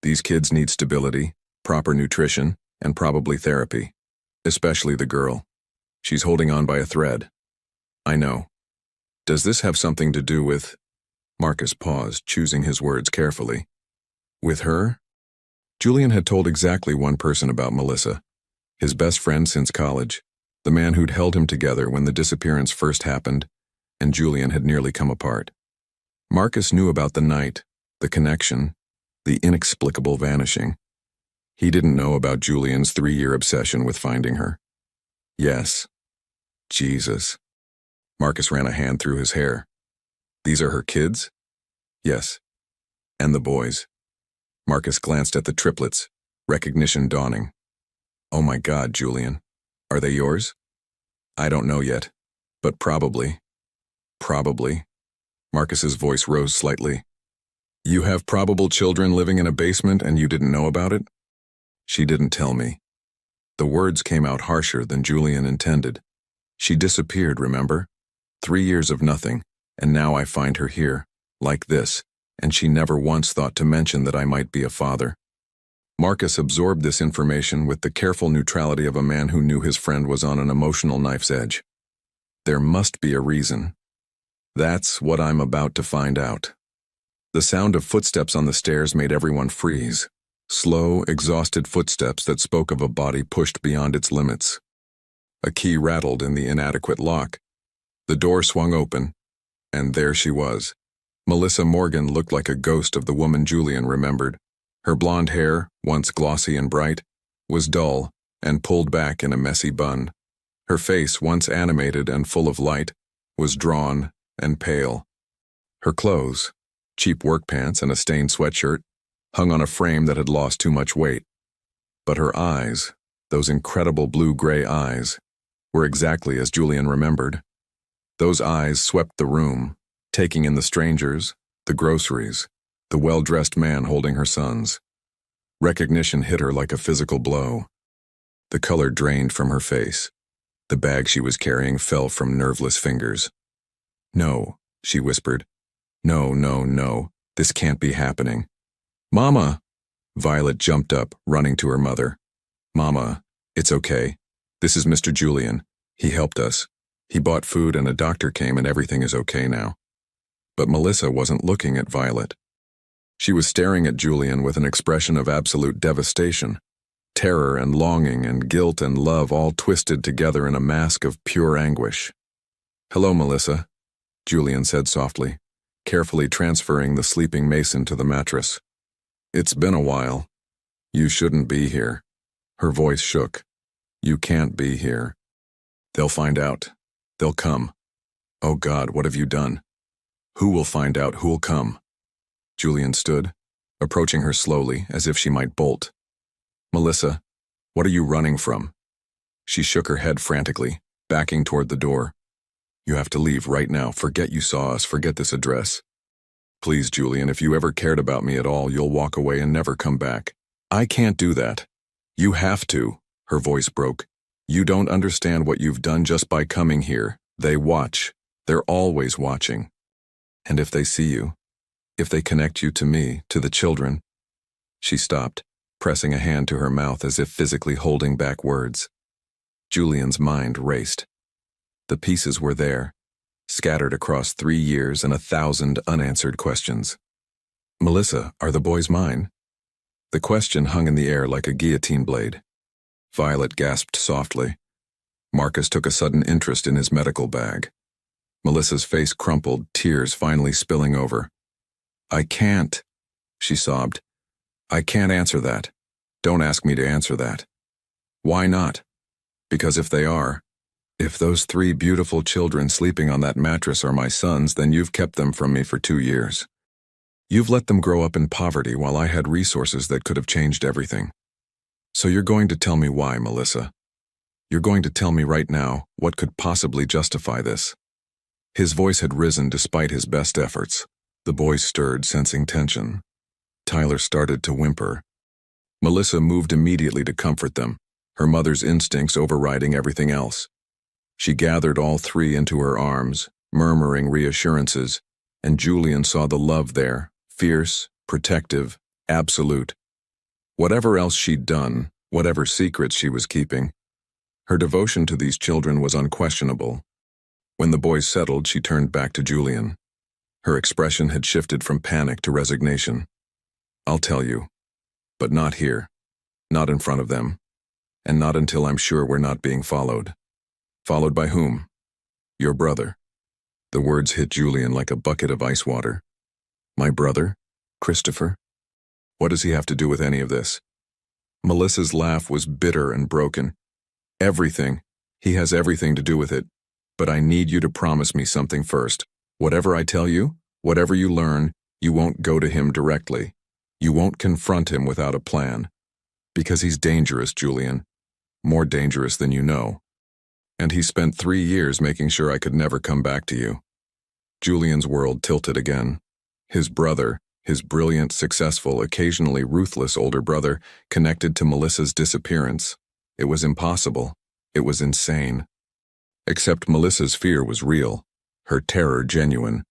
"these kids need stability, proper nutrition, and probably therapy. Especially the girl. She's holding on by a thread." "I know. Does this have something to do with—" Marcus paused, choosing his words carefully. "With her?" Julian had told exactly one person about Melissa, his best friend since college, the man who'd held him together when the disappearance first happened, and Julian had nearly come apart. Marcus knew about the night, the connection, the inexplicable vanishing. He didn't know about Julian's 3-year obsession with finding her. "Yes. Jesus." Marcus ran a hand through his hair. "These are her kids?" "Yes. And the boys." Marcus glanced at the triplets, recognition dawning. "Oh my God, Julian. Are they yours?" "I don't know yet, but probably." "Probably." Marcus's voice rose slightly. "You have probable children living in a basement and you didn't know about it?" "She didn't tell me." The words came out harsher than Julian intended. "She disappeared, remember? 3 years of nothing, and now I find her here, like this, and she never once thought to mention that I might be a father." Marcus absorbed this information with the careful neutrality of a man who knew his friend was on an emotional knife's edge. "There must be a reason. That's what I'm about to find out." The sound of footsteps on the stairs made everyone freeze. Slow, exhausted footsteps that spoke of a body pushed beyond its limits. A key rattled in the inadequate lock. The door swung open, and there she was. Melissa Morgan looked like a ghost of the woman Julian remembered. Her blonde hair, once glossy and bright, was dull and pulled back in a messy bun. Her face, once animated and full of light, was drawn and pale. Her clothes, cheap work pants and a stained sweatshirt, hung on a frame that had lost too much weight. But her eyes, those incredible blue-gray eyes, were exactly as Julian remembered. Those eyes swept the room, taking in the strangers, the groceries, the well-dressed man holding her sons. Recognition hit her like a physical blow. The color drained from her face. The bag she was carrying fell from nerveless fingers. "No," she whispered. "No, no, no. This can't be happening." "Mama!" Violet jumped up, running to her mother. "Mama, it's okay. This is Mr. Julian. He helped us. He bought food and a doctor came and everything is okay now." But Melissa wasn't looking at Violet. She was staring at Julian with an expression of absolute devastation. Terror and longing and guilt and love all twisted together in a mask of pure anguish. "Hello, Melissa," Julian said softly, carefully transferring the sleeping Mason to the mattress. "It's been a while. You shouldn't be here." Her voice shook. "You can't be here. They'll find out. They'll come. Oh God, what have you done? Who will find out? Who'll come?" Julian stood, approaching her slowly, as if she might bolt. "Melissa, what are you running from?" She shook her head frantically, backing toward the door. "You have to leave right now. Forget you saw us. Forget this address. Please, Julian, if you ever cared about me at all, you'll walk away and never come back." "I can't do that. You have to." Her voice broke. "You don't understand what you've done just by coming here. They watch. They're always watching. And if they see you, if they connect you to me, to the children—" She stopped, pressing a hand to her mouth as if physically holding back words. Julian's mind raced. The pieces were there, scattered across 3 years and 1,000 unanswered questions. "Melissa, are the boys mine?" The question hung in the air like a guillotine blade. Violet gasped softly. Marcus took a sudden interest in his medical bag. Melissa's face crumpled, tears finally spilling over. "I can't," she sobbed. "I can't answer that. Don't ask me to answer that." "Why not?" "Because if they are, if those 3 beautiful children sleeping on that mattress are my sons, then you've kept them from me for 2 years. You've let them grow up in poverty while I had resources that could have changed everything. So you're going to tell me why, Melissa. You're going to tell me right now what could possibly justify this." His voice had risen despite his best efforts. The boys stirred, sensing tension. Tyler started to whimper. Melissa moved immediately to comfort them, her mother's instincts overriding everything else. She gathered all 3 into her arms, murmuring reassurances, and Julian saw the love there, fierce, protective, absolute. Whatever else she'd done, whatever secrets she was keeping, her devotion to these children was unquestionable. When the boys settled, she turned back to Julian. Her expression had shifted from panic to resignation. "I'll tell you, but not here, not in front of them, and not until I'm sure we're not being followed." "Followed by whom?" "Your brother." The words hit Julian like a bucket of ice water. "My brother? Christopher? What does he have to do with any of this?" Melissa's laugh was bitter and broken. "Everything. He has everything to do with it. But I need you to promise me something first. Whatever I tell you, whatever you learn, you won't go to him directly. You won't confront him without a plan. Because he's dangerous, Julian. More dangerous than you know. And he spent 3 years making sure I could never come back to you." Julian's world tilted again. His brother, his brilliant, successful, occasionally ruthless older brother, connected to Melissa's disappearance. It was impossible. It was insane. Except Melissa's fear was real, her terror genuine.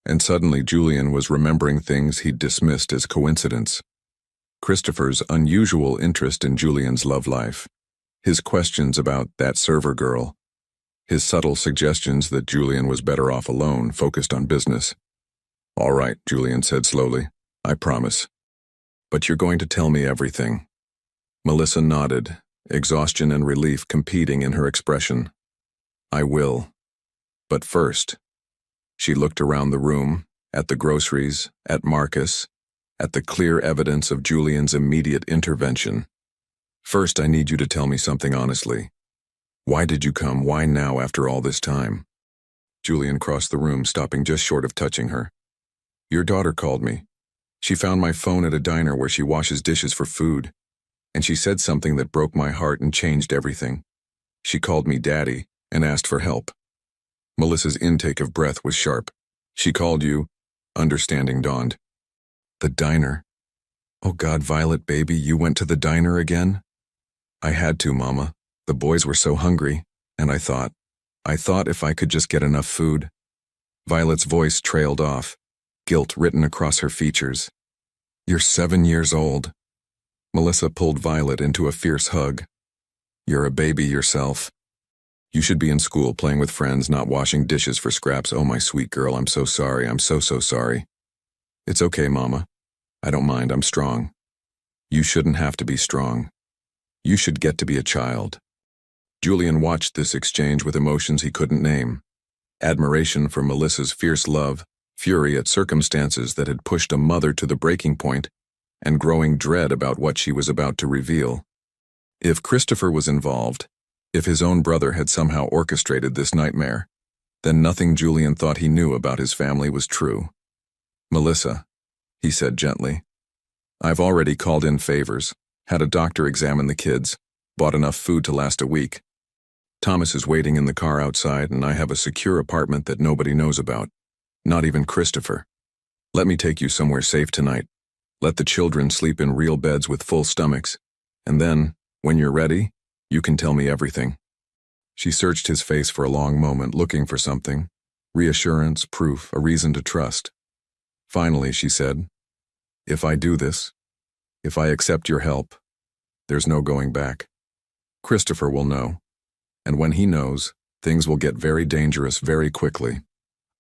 And suddenly Julian was remembering things he'd dismissed as coincidence. Christopher's unusual interest in Julian's love life, his questions about that server girl, his subtle suggestions that Julian was better off alone, focused on business. "All right," Julian said slowly. "I promise. But you're going to tell me everything." Melissa nodded, exhaustion and relief competing in her expression. "I will. But first." She looked around the room, at the groceries, at Marcus, at the clear evidence of Julian's immediate intervention. "First, I need you to tell me something honestly. Why did you come? Why now after all this time?" Julian crossed the room, stopping just short of touching her. Your daughter called me. She found my phone at a diner where she washes dishes for food, and she said something that broke my heart and changed everything. She called me Daddy and asked for help. Melissa's intake of breath was sharp. She called you. Understanding dawned. The diner. Oh God, Violet, baby, you went to the diner again? I had to, Mama. The boys were so hungry, and I thought if I could just get enough food. Violet's voice trailed off, guilt written across her features. You're 7 years old. Melissa pulled Violet into a fierce hug. You're a baby yourself. You should be in school playing with friends, not washing dishes for scraps. Oh, my sweet girl, I'm so sorry. I'm so sorry. It's okay, Mama. I don't mind. I'm strong. You shouldn't have to be strong. You should get to be a child. Julian watched this exchange with emotions he couldn't name. Admiration for Melissa's fierce love, fury at circumstances that had pushed a mother to the breaking point, and growing dread about what she was about to reveal. If Christopher was involved, if his own brother had somehow orchestrated this nightmare, then nothing Julian thought he knew about his family was true. Melissa, he said gently, I've already called in favors, had a doctor examine the kids, bought enough food to last a week. Thomas is waiting in the car outside, and I have a secure apartment that nobody knows about, not even Christopher. Let me take you somewhere safe tonight. Let the children sleep in real beds with full stomachs, and then, when you're ready, you can tell me everything. She searched his face for a long moment, looking for something, reassurance, proof, a reason to trust. Finally, she said, If I do this, if I accept your help, there's no going back. Christopher will know, and when he knows, things will get very dangerous very quickly.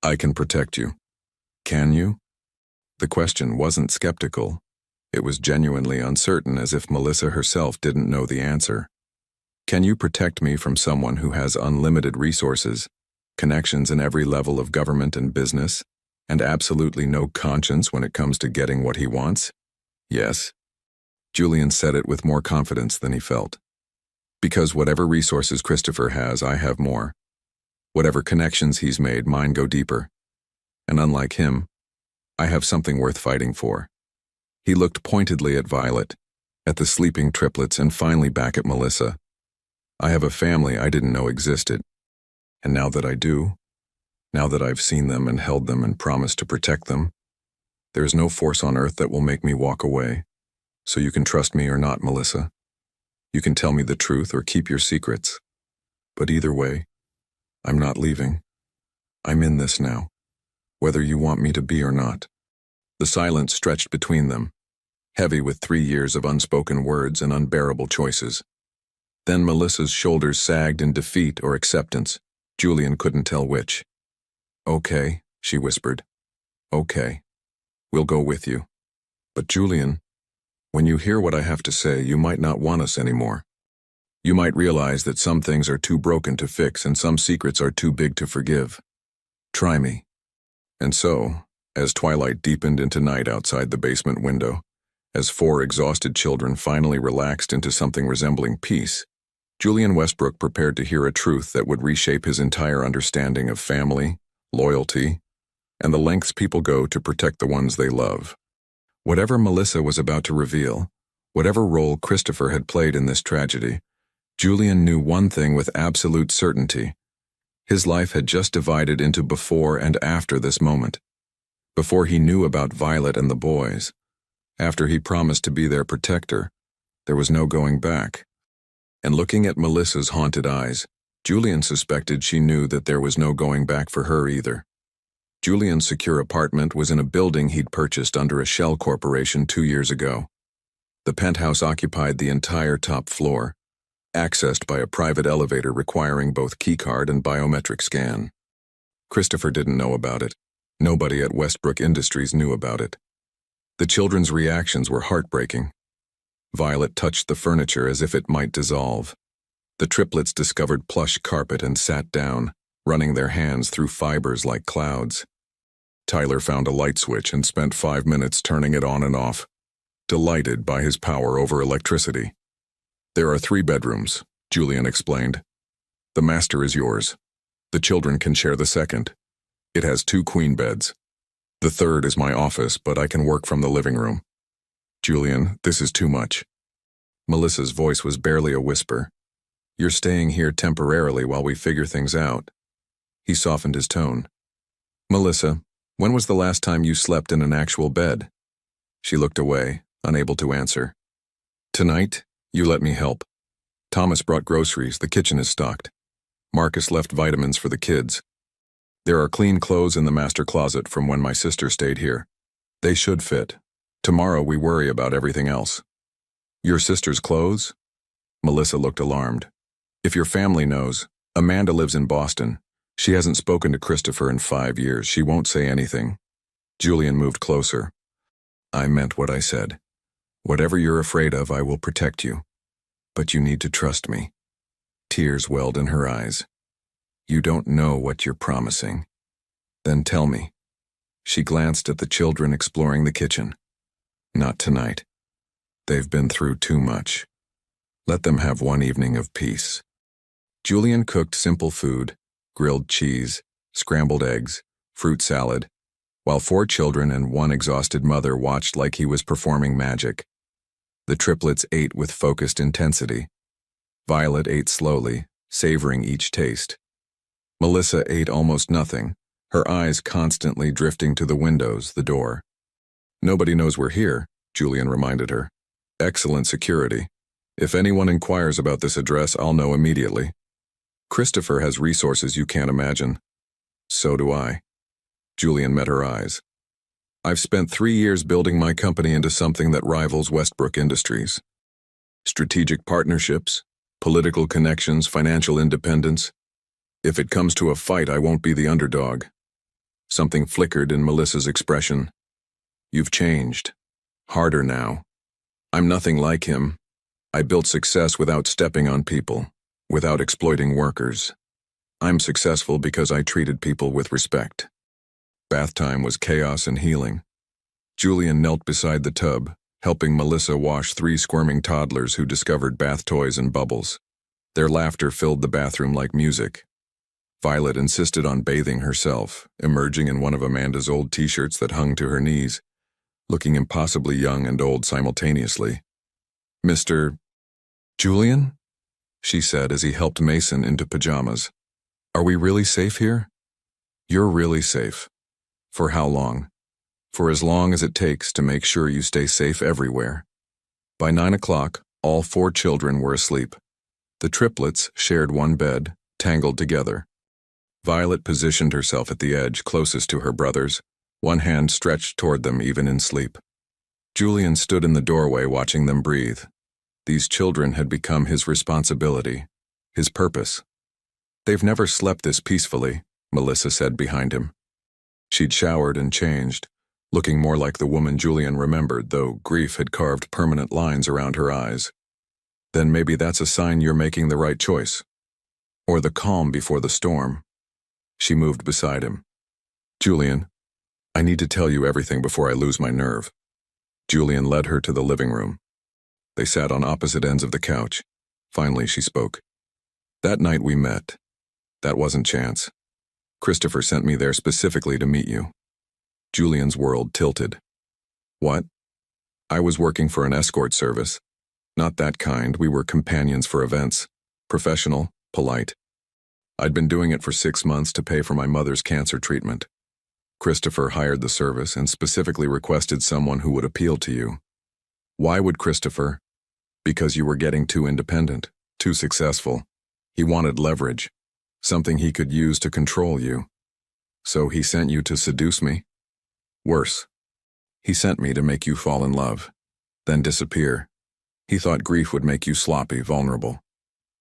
I can protect you. Can you? The question wasn't skeptical. It was genuinely uncertain, as if Melissa herself didn't know the answer. Can you protect me from someone who has unlimited resources, connections in every level of government and business, and absolutely no conscience when it comes to getting what he wants? Yes. Julian said it with more confidence than he felt. Because whatever resources Christopher has, I have more. Whatever connections he's made, mine go deeper. And unlike him, I have something worth fighting for. He looked pointedly at Violet, at the sleeping triplets, and finally back at Melissa. I have a family I didn't know existed. And now that I do, now that I've seen them and held them and promised to protect them, there's no force on earth that will make me walk away. So you can trust me or not, Melissa. You can tell me the truth or keep your secrets. But either way, I'm not leaving. I'm in this now, whether you want me to be or not. The silence stretched between them, heavy with 3 years of unspoken words and unbearable choices. Then Melissa's shoulders sagged in defeat or acceptance. Julian couldn't tell which. Okay, she whispered. Okay. We'll go with you. But Julian, when you hear what I have to say, you might not want us anymore. You might realize that some things are too broken to fix and some secrets are too big to forgive. Try me. And so, as twilight deepened into night outside the basement window, as 4 exhausted children finally relaxed into something resembling peace, Julian Westbrook prepared to hear a truth that would reshape his entire understanding of family, loyalty, and the lengths people go to protect the ones they love. Whatever Melissa was about to reveal, whatever role Christopher had played in this tragedy, Julian knew one thing with absolute certainty. His life had just divided into before and after this moment. Before he knew about Violet and the boys, after he promised to be their protector, there was no going back. And looking at Melissa's haunted eyes, Julian suspected she knew that there was no going back for her either. Julian's secure apartment was in a building he'd purchased under a shell corporation 2 years ago. The penthouse occupied the entire top floor, accessed by a private elevator requiring both keycard and biometric scan. Christopher didn't know about it. Nobody at Westbrook Industries knew about it. The children's reactions were heartbreaking. Violet touched the furniture as if it might dissolve. The triplets discovered plush carpet and sat down, running their hands through fibers like clouds. Tyler found a light switch and spent 5 minutes turning it on and off, delighted by his power over electricity. There are 3 bedrooms, Julian explained. The master is yours. The children can share the second. It has 2 queen beds. The third is my office, but I can work from the living room. Julian, this is too much. Melissa's voice was barely a whisper. You're staying here temporarily while we figure things out. He softened his tone. Melissa, when was the last time you slept in an actual bed? She looked away, unable to answer. Tonight, you let me help. Thomas brought groceries, the kitchen is stocked. Marcus left vitamins for the kids. There are clean clothes in the master closet from when my sister stayed here. They should fit. Tomorrow we worry about everything else. Your sister's clothes? Melissa looked alarmed. If your family knows, Amanda lives in Boston. She hasn't spoken to Christopher in 5 years. She won't say anything. Julian moved closer. I meant what I said. Whatever you're afraid of, I will protect you. But you need to trust me. Tears welled in her eyes. You don't know what you're promising. Then tell me. She glanced at the children exploring the kitchen. Not tonight. They've been through too much. Let them have one evening of peace. Julian cooked simple food, grilled cheese, scrambled eggs, fruit salad, while 4 children and 1 exhausted mother watched like he was performing magic. The triplets ate with focused intensity. Violet ate slowly, savoring each taste. Melissa ate almost nothing, her eyes constantly drifting to the windows, the door. Nobody knows we're here, Julian reminded her. Excellent security. If anyone inquires about this address, I'll know immediately. Christopher has resources you can't imagine. So do I. Julian met her eyes. I've spent 3 years building my company into something that rivals Westbrook Industries. Strategic partnerships, political connections, financial independence. If it comes to a fight, I won't be the underdog. Something flickered in Melissa's expression. You've changed. Harder now. I'm nothing like him. I built success without stepping on people, without exploiting workers. I'm successful because I treated people with respect. Bath time was chaos and healing. Julian knelt beside the tub, helping Melissa wash 3 squirming toddlers who discovered bath toys and bubbles. Their laughter filled the bathroom like music. Violet insisted on bathing herself, emerging in one of Amanda's old t-shirts that hung to her knees, looking impossibly young and old simultaneously. Mr. Julian? She said as he helped Mason into pajamas. Are we really safe here? You're really safe. For how long? For as long as it takes to make sure you stay safe everywhere. By 9 o'clock, all 4 children were asleep. The triplets shared one bed, tangled together. Violet positioned herself at the edge closest to her brothers, one hand stretched toward them even in sleep. Julian stood in the doorway watching them breathe. These children had become his responsibility, his purpose. They've never slept this peacefully, Melissa said behind him. She'd showered and changed, looking more like the woman Julian remembered, though grief had carved permanent lines around her eyes. Then maybe that's a sign you're making the right choice. Or the calm before the storm. She moved beside him. Julian, I need to tell you everything before I lose my nerve. Julian led her to the living room. They sat on opposite ends of the couch. Finally, she spoke. That night we met. That wasn't chance. Christopher sent me there specifically to meet you. Julian's world tilted. What? I was working for an escort service. Not that kind, we were companions for events. Professional, polite. I'd been doing it for 6 months to pay for my mother's cancer treatment. Christopher hired the service and specifically requested someone who would appeal to you. Why would Christopher? Because you were getting too independent, too successful. He wanted leverage, something he could use to control you. So he sent you to seduce me? Worse. He sent me to make you fall in love, then disappear. He thought grief would make you sloppy, vulnerable.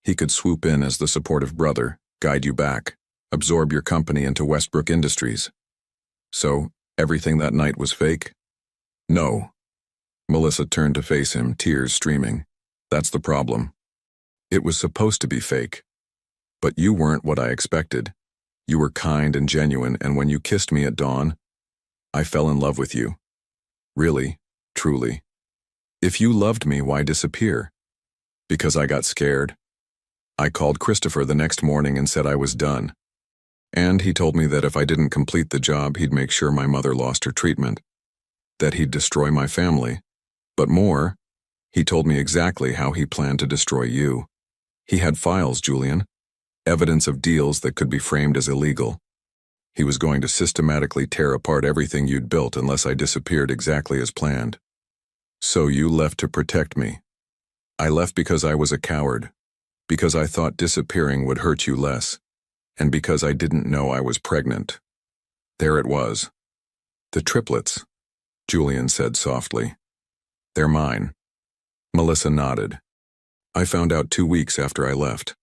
He could swoop in as the supportive brother, guide you back, absorb your company into Westbrook Industries. So, everything that night was fake? No. Melissa turned to face him, tears streaming. That's the problem. It was supposed to be fake. But you weren't what I expected. You were kind and genuine, and when you kissed me at dawn, I fell in love with you. Really, truly. If you loved me, why disappear? Because I got scared. I called Christopher the next morning and said I was done. And he told me that if I didn't complete the job, he'd make sure my mother lost her treatment, that he'd destroy my family. But more, he told me exactly how he planned to destroy you. He had files, Julian, evidence of deals that could be framed as illegal. He was going to systematically tear apart everything you'd built unless I disappeared exactly as planned. So you left to protect me. I left because I was a coward, because I thought disappearing would hurt you less, and because I didn't know I was pregnant. There it was. The triplets, Julian said softly. They're mine. Melissa nodded. I found out 2 weeks after I left.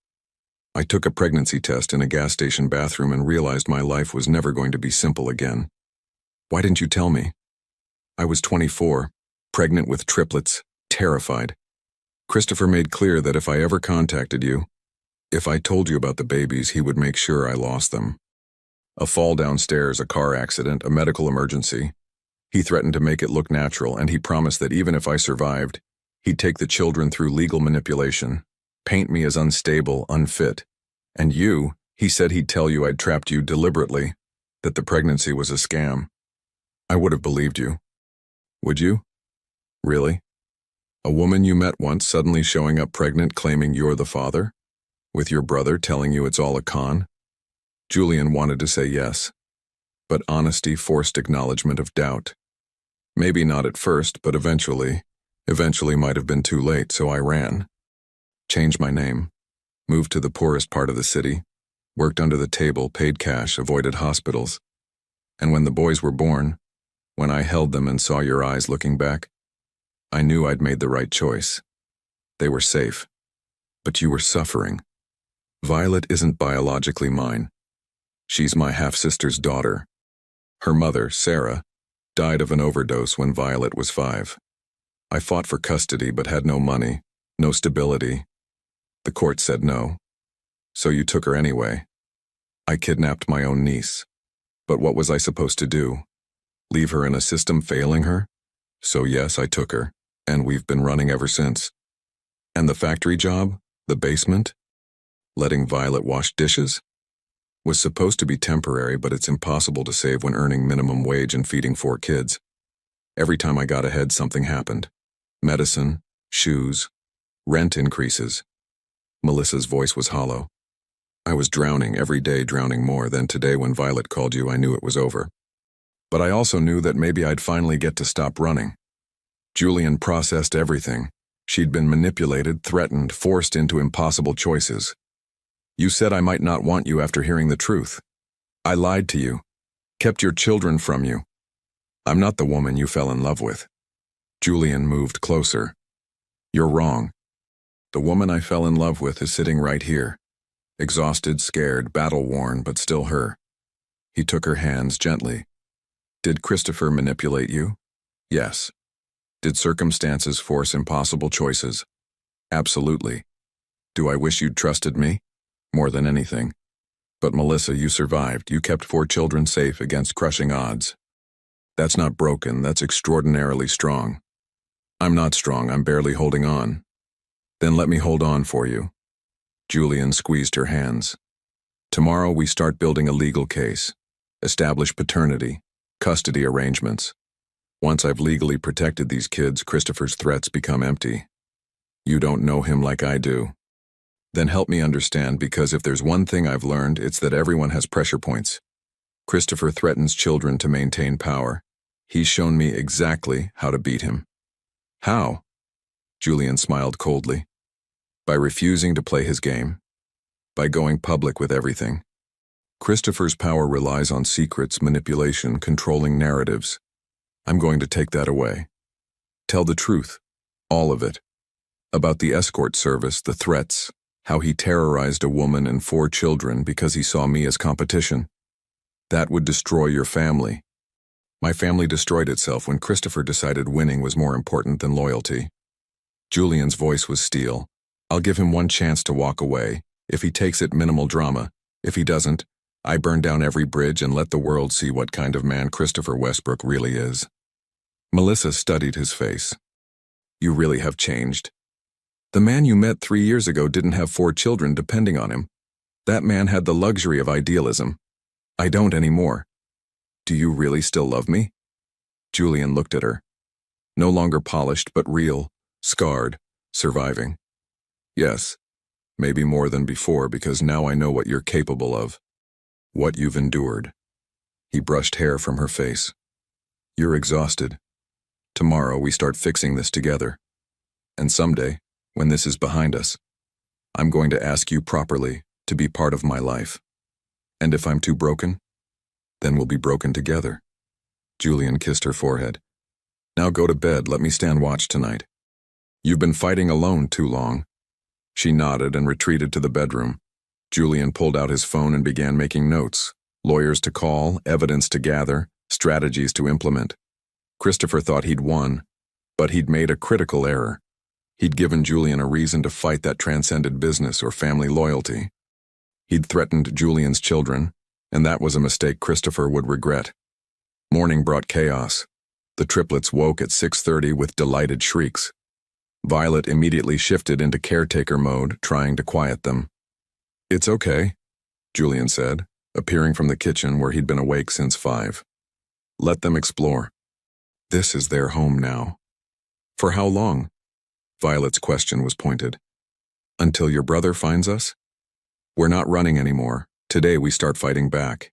I took a pregnancy test in a gas station bathroom and realized my life was never going to be simple again. Why didn't you tell me? I was 24, pregnant with triplets, terrified. Christopher made clear that if I ever contacted you, if I told you about the babies, he would make sure I lost them. A fall downstairs, a car accident, a medical emergency. He threatened to make it look natural, and he promised that even if I survived, he'd take the children through legal manipulation, paint me as unstable, unfit. And you, he said he'd tell you I'd trapped you deliberately, that the pregnancy was a scam. I would have believed you. Would you? Really? A woman you met once suddenly showing up pregnant claiming you're the father? With your brother telling you it's all a con? Julian wanted to say yes, but honesty forced acknowledgement of doubt. Maybe not at first, but eventually might have been too late, so I ran. Changed my name, moved to the poorest part of the city, worked under the table, paid cash, avoided hospitals. And when the boys were born, when I held them and saw your eyes looking back, I knew I'd made the right choice. They were safe, but you were suffering. Violet isn't biologically mine. She's my half-sister's daughter. Her mother, Sarah, died of an overdose when Violet was 5. I fought for custody but had no money, no stability. The court said no. So you took her anyway. I kidnapped my own niece. But what was I supposed to do? Leave her in a system failing her? So yes, I took her, and we've been running ever since. And the factory job? The basement? Letting Violet wash dishes? Was supposed to be temporary, but it's impossible to save when earning minimum wage and feeding 4 kids. Every time I got ahead, something happened. Medicine, shoes, rent increases. Melissa's voice was hollow. I was drowning every day, drowning more. Then today when Violet called you, I knew it was over. But I also knew that maybe I'd finally get to stop running. Julian processed everything. She'd been manipulated, threatened, forced into impossible choices. You said I might not want you after hearing the truth. I lied to you, kept your children from you. I'm not the woman you fell in love with. Julian moved closer. You're wrong. The woman I fell in love with is sitting right here. Exhausted, scared, battle-worn, but still her. He took her hands gently. Did Christopher manipulate you? Yes. Did circumstances force impossible choices? Absolutely. Do I wish you'd trusted me? More than anything. But Melissa, you survived. You kept 4 children safe against crushing odds. That's not broken, that's extraordinarily strong. I'm not strong, I'm barely holding on. Then let me hold on for you. Julian squeezed her hands. Tomorrow we start building a legal case. Establish paternity, custody arrangements. Once I've legally protected these kids, Christopher's threats become empty. You don't know him like I do. Then help me understand, because if there's one thing I've learned, it's that everyone has pressure points. Christopher threatens children to maintain power. He's shown me exactly how to beat him. How? Julian smiled coldly. By refusing to play his game. By going public with everything. Christopher's power relies on secrets, manipulation, controlling narratives. I'm going to take that away. Tell the truth. All of it. About the escort service, the threats, how he terrorized a woman and 4 children because he saw me as competition. That would destroy your family. My family destroyed itself when Christopher decided winning was more important than loyalty. Julian's voice was steel. I'll give him one chance to walk away. If he takes it, minimal drama. If he doesn't, I burn down every bridge and let the world see what kind of man Christopher Westbrook really is. Melissa studied his face. You really have changed. The man you met 3 years ago didn't have 4 children depending on him. That man had the luxury of idealism. I don't anymore. Do you really still love me? Julian looked at her. No longer polished, but real, scarred, surviving. Yes, maybe more than before, because now I know what you're capable of. What you've endured. He brushed hair from her face. You're exhausted. Tomorrow we start fixing this together. And someday, when this is behind us, I'm going to ask you properly to be part of my life. And if I'm too broken, then we'll be broken together. Julian kissed her forehead. Now go to bed, let me stand watch tonight. You've been fighting alone too long. She nodded and retreated to the bedroom. Julian pulled out his phone and began making notes. Lawyers to call, evidence to gather, strategies to implement. Christopher thought he'd won, but he'd made a critical error. He'd given Julian a reason to fight that transcended business or family loyalty. He'd threatened Julian's children, and that was a mistake Christopher would regret. Morning brought chaos. The triplets woke at 6:30 with delighted shrieks. Violet immediately shifted into caretaker mode, trying to quiet them. It's okay, Julian said, appearing from the kitchen where he'd been awake since 5. Let them explore. This is their home now. For how long? Violet's question was pointed. Until your brother finds us? We're not running anymore. Today we start fighting back.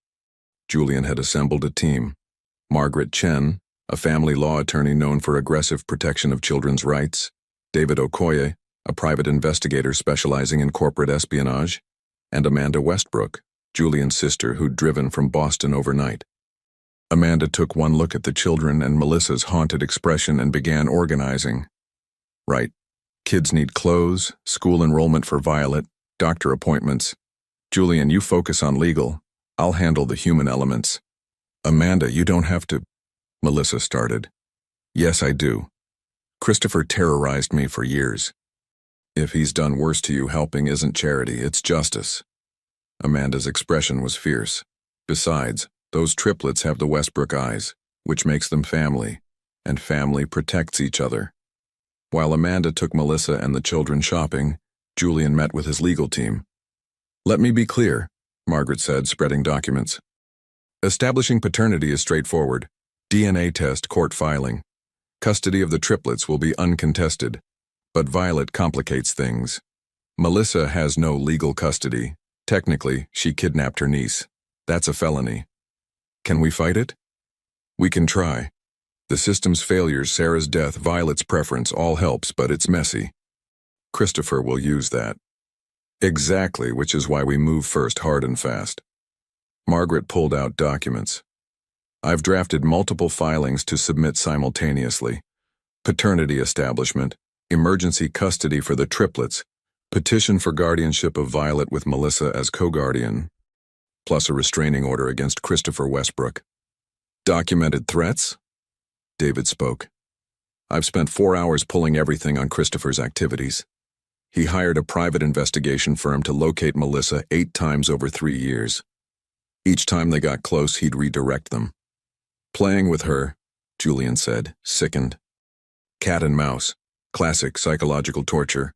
Julian had assembled a team. Margaret Chen, a family law attorney known for aggressive protection of children's rights. David Okoye, a private investigator specializing in corporate espionage. And Amanda Westbrook, Julian's sister who'd driven from Boston overnight. Amanda took one look at the children and Melissa's haunted expression and began organizing. Right. Kids need clothes, school enrollment for Violet, doctor appointments. Julian, you focus on legal. I'll handle the human elements. Amanda, you don't have to. Melissa started. Yes, I do. Christopher terrorized me for years. If he's done worse to you, helping isn't charity, it's justice. Amanda's expression was fierce. Besides, those triplets have the Westbrook eyes, which makes them family, and family protects each other. While Amanda took Melissa and the children shopping, Julian met with his legal team. Let me be clear, Margaret said, spreading documents. Establishing paternity is straightforward. DNA test, court filing. Custody of the triplets will be uncontested, but Violet complicates things. Melissa has no legal custody. Technically, she kidnapped her niece. That's a felony. Can we fight it? We can try. The system's failures, Sarah's death, Violet's preference, all helps, but it's messy. Christopher will use that. Exactly, which is why we move first hard and fast. Margaret pulled out documents. I've drafted multiple filings to submit simultaneously. Paternity establishment, emergency custody for the triplets, petition for guardianship of Violet with Melissa as co-guardian, plus a restraining order against Christopher Westbrook. Documented threats? David spoke. I've spent 4 hours pulling everything on Christopher's activities. He hired a private investigation firm to locate Melissa 8 times over 3 years. Each time they got close, he'd redirect them. Playing with her, Julian said, sickened. Cat and mouse, classic psychological torture.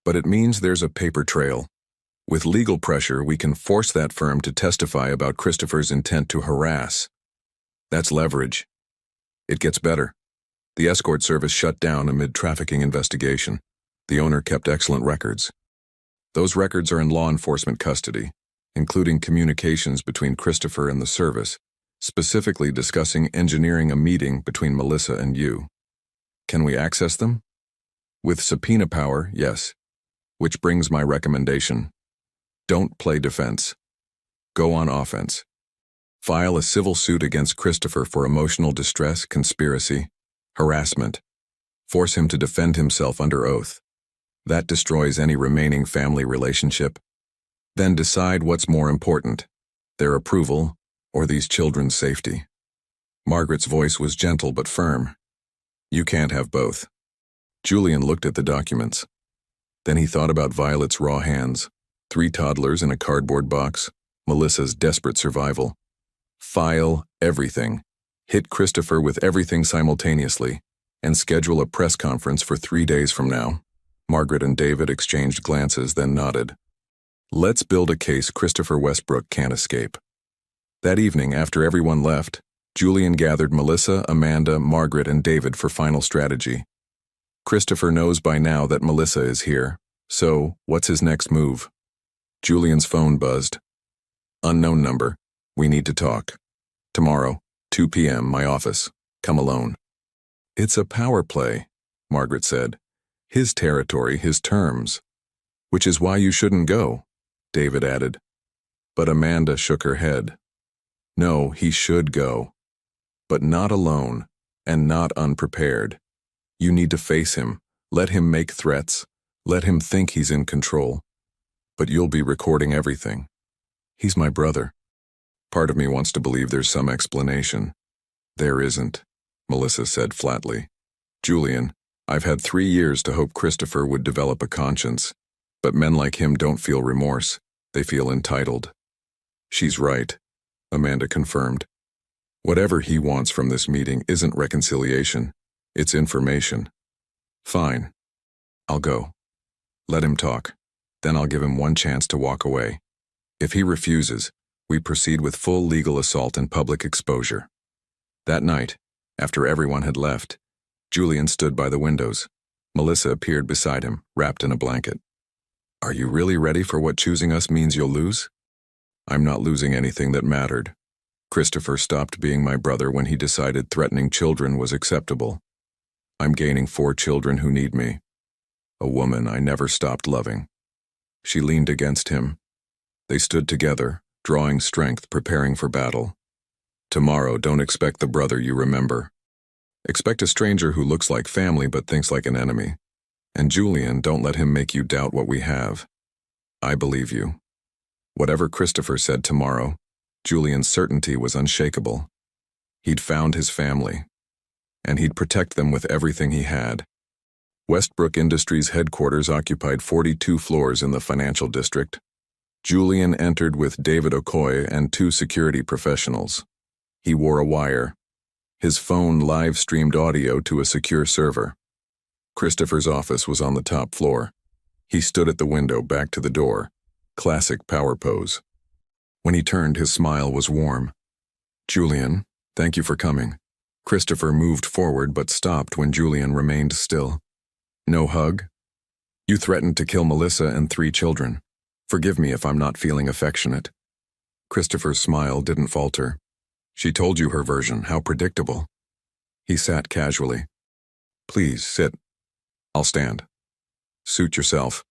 But it means there's a paper trail. With legal pressure, we can force that firm to testify about Christopher's intent to harass. That's leverage. It gets better. The escort service shut down amid trafficking investigation. The owner kept excellent records. Those records are in law enforcement custody, including communications between Christopher and the service, specifically discussing engineering a meeting between Melissa and you. Can we access them? With subpoena power, yes. Which brings my recommendation. Don't play defense. Go on offense. File a civil suit against Christopher for emotional distress, conspiracy, harassment. Force him to defend himself under oath. That destroys any remaining family relationship. Then decide what's more important, their approval or these children's safety. Margaret's voice was gentle but firm. You can't have both. Julian looked at the documents. Then he thought about Violet's raw hands, 3 toddlers in a cardboard box, Melissa's desperate survival. File everything. Hit Christopher with everything simultaneously, and schedule a press conference for 3 days from now. Margaret and David exchanged glances, then nodded. Let's build a case Christopher Westbrook can't escape. That evening, after everyone left, Julian gathered Melissa, Amanda, Margaret, and David for final strategy. Christopher knows by now that Melissa is here, so what's his next move? Julian's phone buzzed. Unknown number. We need to talk. Tomorrow, 2 p.m., my office. Come alone. It's a power play, Margaret said. His territory, his terms. Which is why you shouldn't go, David added. But Amanda shook her head. No, he should go. But not alone, and not unprepared. You need to face him, let him make threats, let him think he's in control. But you'll be recording everything. He's my brother. Part of me wants to believe there's some explanation. There isn't, Melissa said flatly. Julian, I've had 3 years to hope Christopher would develop a conscience, but men like him don't feel remorse. They feel entitled. She's right, Amanda confirmed. Whatever he wants from this meeting isn't reconciliation. It's information. Fine. I'll go. Let him talk. Then I'll give him one chance to walk away. If he refuses, we proceed with full legal assault and public exposure. That night, after everyone had left, Julian stood by the windows. Melissa appeared beside him, wrapped in a blanket. Are you really ready for what choosing us means you'll lose? I'm not losing anything that mattered. Christopher stopped being my brother when he decided threatening children was acceptable. I'm gaining 4 children who need me. A woman I never stopped loving. She leaned against him. They stood together, drawing strength, preparing for battle. Tomorrow, don't expect the brother you remember. Expect a stranger who looks like family but thinks like an enemy. And Julian, don't let him make you doubt what we have. I believe you. Whatever Christopher said tomorrow, Julian's certainty was unshakable. He'd found his family, and he'd protect them with everything he had. Westbrook Industries headquarters occupied 42 floors in the financial district. Julian entered with David Okoye and 2 security professionals. He wore a wire. His phone live-streamed audio to a secure server. Christopher's office was on the top floor. He stood at the window, back to the door. Classic power pose. When he turned, his smile was warm. Julian, thank you for coming. Christopher moved forward but stopped when Julian remained still. No hug? You threatened to kill Melissa and 3 children. Forgive me if I'm not feeling affectionate. Christopher's smile didn't falter. She told you her version, how predictable. He sat casually. Please, sit. I'll stand. Suit yourself.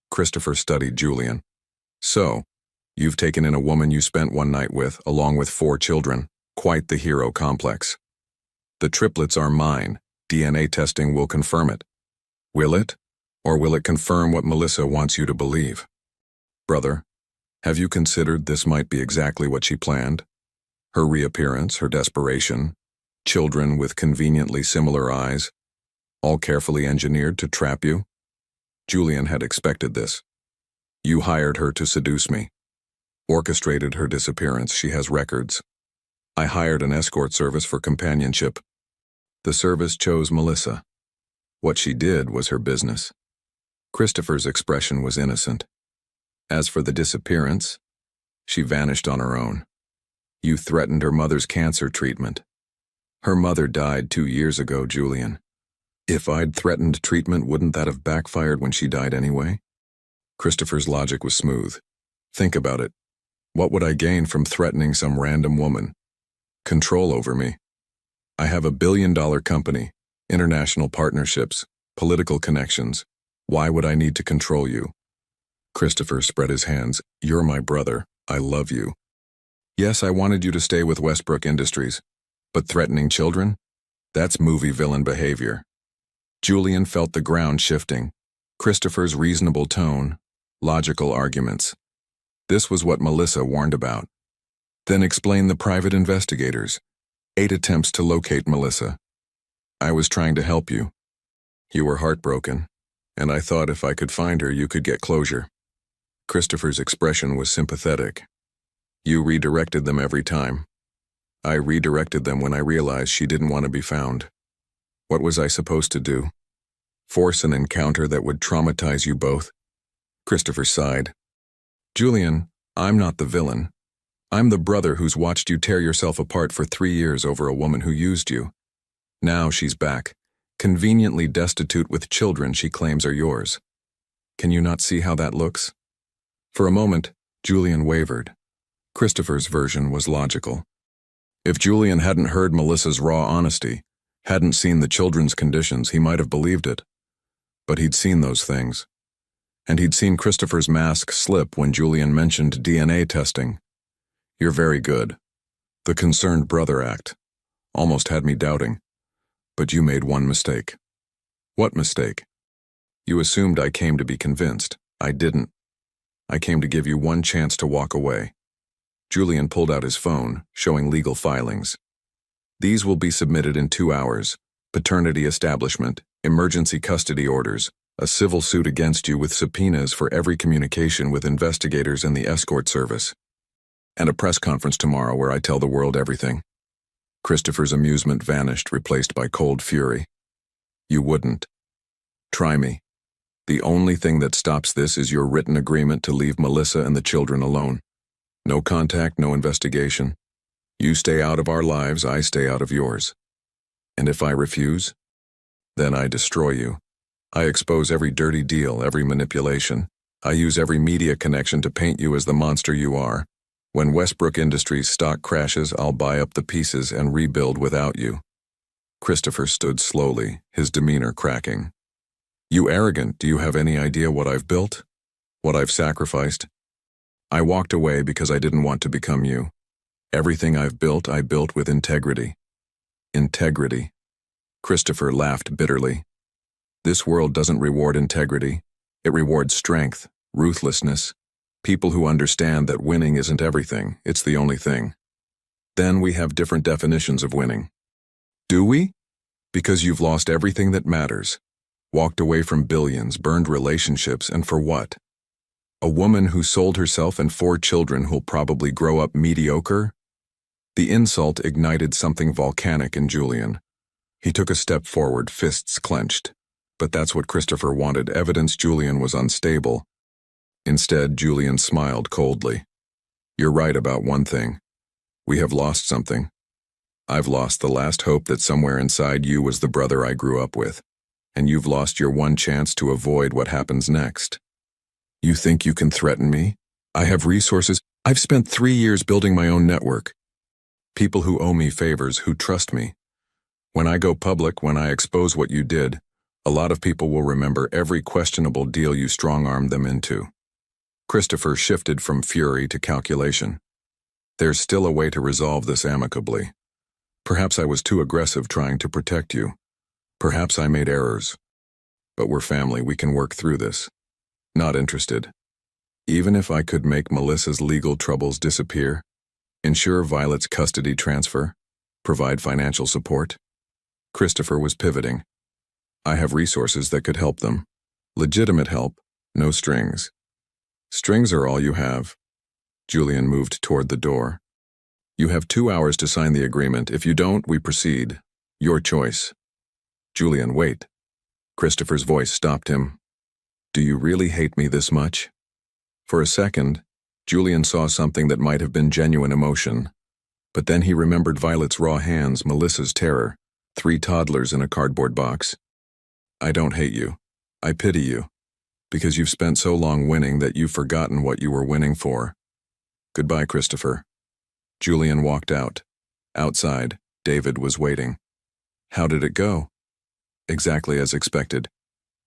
Christopher studied Julian. So, you've taken in a woman you spent one night with, along with 4 children. Quite the hero complex. The triplets are mine. DNA testing will confirm it. Will it? Or will it confirm what Melissa wants you to believe? Brother, have you considered this might be exactly what she planned? Her reappearance, her desperation, children with conveniently similar eyes, all carefully engineered to trap you? Julian had expected this. You hired her to seduce me. Orchestrated her disappearance. She has records. I hired an escort service for companionship. The service chose Melissa. What she did was her business. Christopher's expression was innocent. As for the disappearance, she vanished on her own. You threatened her mother's cancer treatment. Her mother died 2 years ago, Julian. If I'd threatened treatment, wouldn't that have backfired when she died anyway? Christopher's logic was smooth. Think about it. What would I gain from threatening some random woman? Control over me. I have a billion-dollar company, international partnerships, political connections. Why would I need to control you? Christopher spread his hands. You're my brother. I love you. Yes, I wanted you to stay with Westbrook Industries, but threatening children? That's movie villain behavior. Julian felt the ground shifting. Christopher's reasonable tone, logical arguments. This was what Melissa warned about. Then explain the private investigators. 8 attempts to locate Melissa. I was trying to help you. You were heartbroken, and I thought if I could find her, you could get closure. Christopher's expression was sympathetic. You redirected them every time. I redirected them when I realized she didn't want to be found. What was I supposed to do? Force an encounter that would traumatize you both? Christopher sighed. Julian, I'm not the villain. I'm the brother who's watched you tear yourself apart for 3 years over a woman who used you. Now she's back, conveniently destitute with children she claims are yours. Can you not see how that looks? For a moment, Julian wavered. Christopher's version was logical. If Julian hadn't heard Melissa's raw honesty, hadn't seen the children's conditions, he might have believed it. But he'd seen those things. And he'd seen Christopher's mask slip when Julian mentioned DNA testing. You're very good. The concerned brother act. Almost had me doubting. But you made one mistake. What mistake? You assumed I came to be convinced. I didn't. I came to give you one chance to walk away. Julian pulled out his phone, showing legal filings. These will be submitted in 2 hours. Paternity establishment, emergency custody orders, a civil suit against you with subpoenas for every communication with investigators and the escort service. And a press conference tomorrow where I tell the world everything. Christopher's amusement vanished, replaced by cold fury. You wouldn't. Try me. The only thing that stops this is your written agreement to leave Melissa and the children alone. No contact, no investigation. You stay out of our lives, I stay out of yours. And if I refuse, then I destroy you. I expose every dirty deal, every manipulation. I use every media connection to paint you as the monster you are. When Westbrook Industries' stock crashes, I'll buy up the pieces and rebuild without you. Christopher stood slowly, his demeanor cracking. You arrogant, do you have any idea what I've built? What I've sacrificed? I walked away because I didn't want to become you. Everything I've built, I built with integrity. Integrity. Christopher laughed bitterly. This world doesn't reward integrity. It rewards strength, ruthlessness, people who understand that winning isn't everything, it's the only thing. Then we have different definitions of winning. Do we? Because you've lost everything that matters. Walked away from billions, burned relationships, and for what? A woman who sold herself and 4 children who'll probably grow up mediocre? The insult ignited something volcanic in Julian. He took a step forward, fists clenched. But that's what Christopher wanted, evidence Julian was unstable. Instead, Julian smiled coldly. You're right about one thing. We have lost something. I've lost the last hope that somewhere inside you was the brother I grew up with. And you've lost your one chance to avoid what happens next. You think you can threaten me? I have resources. I've spent 3 years building my own network. People who owe me favors, who trust me. When I go public, when I expose what you did, a lot of people will remember every questionable deal you strong-armed them into. Christopher shifted from fury to calculation. There's still a way to resolve this amicably. Perhaps I was too aggressive trying to protect you. Perhaps I made errors. But we're family, we can work through this. Not interested. Even if I could make Melissa's legal troubles disappear, ensure Violet's custody transfer, provide financial support. Christopher was pivoting. I have resources that could help them. Legitimate help, no strings. Strings are all you have. Julian moved toward the door. You have 2 hours to sign the agreement. If you don't, we proceed. Your choice. Julian, wait. Christopher's voice stopped him. Do you really hate me this much? For a second, Julian saw something that might have been genuine emotion. But then he remembered Violet's raw hands, Melissa's terror, 3 toddlers in a cardboard box. I don't hate you. I pity you. Because you've spent so long winning that you've forgotten what you were winning for. Goodbye, Christopher. Julian walked out. Outside, David was waiting. How did it go? Exactly as expected.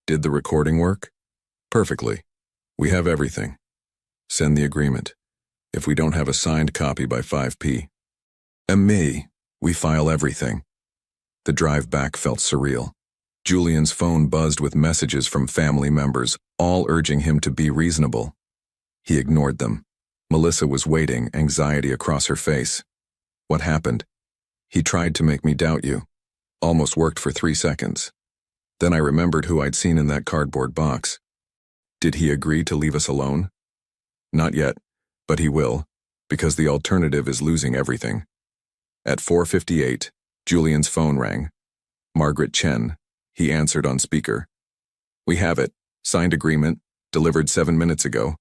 Did the recording work? Perfectly. We have everything. Send the agreement. If we don't have a signed copy by 5 p.m., we file everything. The drive back felt surreal. Julian's phone buzzed with messages from family members, all urging him to be reasonable. He ignored them. Melissa was waiting, anxiety across her face. What happened? He tried to make me doubt you. Almost worked for 3 seconds. Then I remembered who I'd seen in that cardboard box. Did he agree to leave us alone? Not yet, but he will, because the alternative is losing everything. At 4:58, Julian's phone rang. Margaret Chen. He answered on speaker. We have it. Signed agreement. Delivered 7 minutes ago.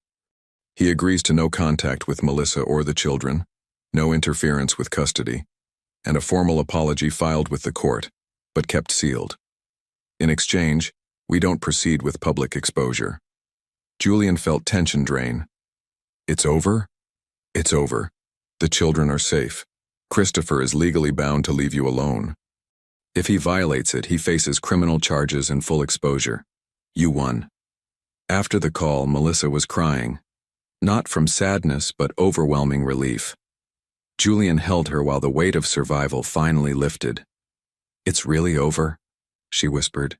He agrees to no contact with Melissa or the children. no interference with custody, and a formal apology filed with the court, but kept sealed. In exchange, we don't proceed with public exposure. Julian felt tension drain. It's over? It's over. The children are safe. Christopher is legally bound to leave you alone. If he violates it, he faces criminal charges and full exposure. You won. After the call, Melissa was crying. Not from sadness, but overwhelming relief. Julian held her while the weight of survival finally lifted. It's really over, she whispered.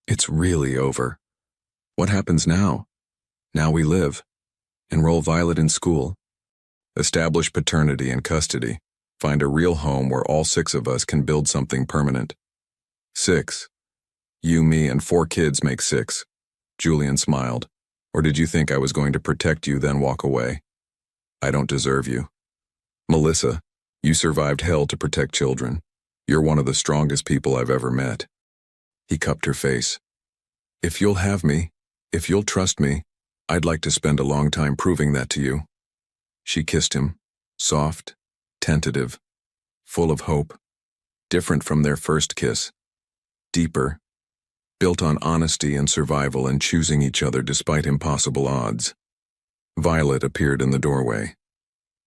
It's really over. What happens now? Now we live. Enroll Violet in school. Establish paternity and custody. Find a real home where all 6 of us can build something permanent. 6. You, me, and 4 kids make 6. Julian smiled. Or did you think I was going to protect you, then walk away? I don't deserve you. Melissa, you survived hell to protect children. You're one of the strongest people I've ever met. He cupped her face. If you'll have me, if you'll trust me, I'd like to spend a long time proving that to you. She kissed him, soft, tentative, full of hope, different from their first kiss, deeper, built on honesty and survival and choosing each other despite impossible odds. Violet appeared in the doorway.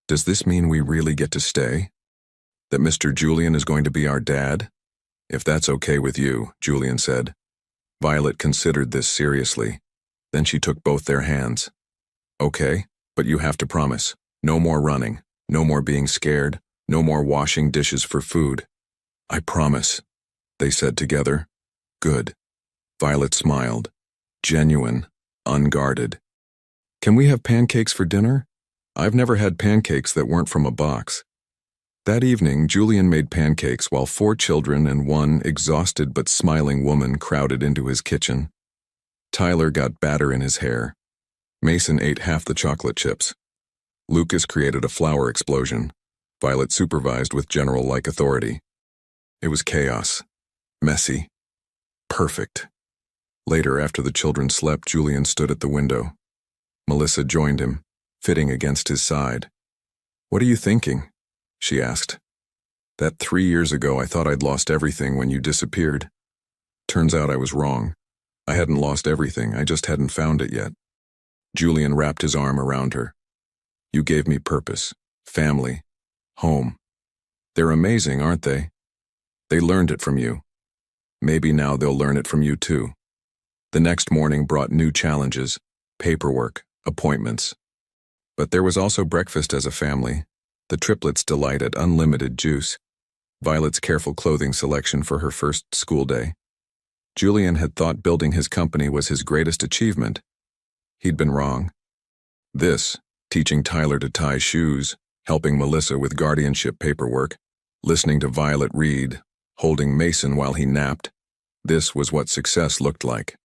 Does this mean we really get to stay? That Mr. Julian is going to be our dad? If that's okay with you, Julian said. Violet considered this seriously. Then she took both their hands. Okay, but you have to promise. No more running, no more being scared, no more washing dishes for food. I promise, they said together. Good. Violet smiled. Genuine, unguarded. Can we have pancakes for dinner? I've never had pancakes that weren't from a box. That evening, Julian made pancakes while 4 children and 1 exhausted but smiling woman crowded into his kitchen. Tyler got batter in his hair. Mason ate half the chocolate chips. Lucas created a flour explosion. Violet supervised with general-like authority. It was chaos. Messy. Perfect. Later, after the children slept, Julian stood at the window. Melissa joined him, fitting against his side. What are you thinking? She asked. That 3 years ago I thought I'd lost everything when you disappeared. Turns out I was wrong. I hadn't lost everything, I just hadn't found it yet. Julian wrapped his arm around her. You gave me purpose, family, home. They're amazing, aren't they? They learned it from you. Maybe now they'll learn it from you too. The next morning brought new challenges, paperwork, appointments. But there was also breakfast as a family, the triplets' delight at unlimited juice, Violet's careful clothing selection for her first school day. Julian had thought building his company was his greatest achievement. He'd been wrong. This, teaching Tyler to tie shoes, helping Melissa with guardianship paperwork, listening to Violet read, holding Mason while he napped, this was what success looked like.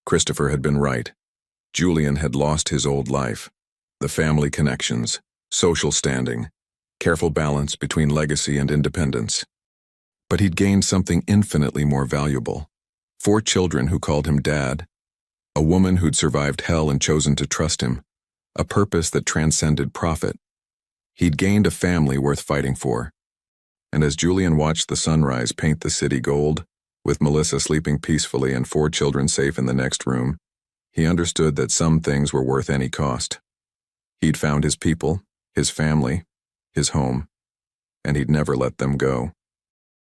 Christopher had been right. Julian had lost his old life, the family connections, social standing, careful balance between legacy and independence. But he'd gained something infinitely more valuable. 4 children who called him Dad, a woman who'd survived hell and chosen to trust him, a purpose that transcended profit. He'd gained a family worth fighting for. And as Julian watched the sunrise paint the city gold, with Melissa sleeping peacefully and 4 children safe in the next room, he understood that some things were worth any cost. He'd found his people, his family, his home, and he'd never let them go.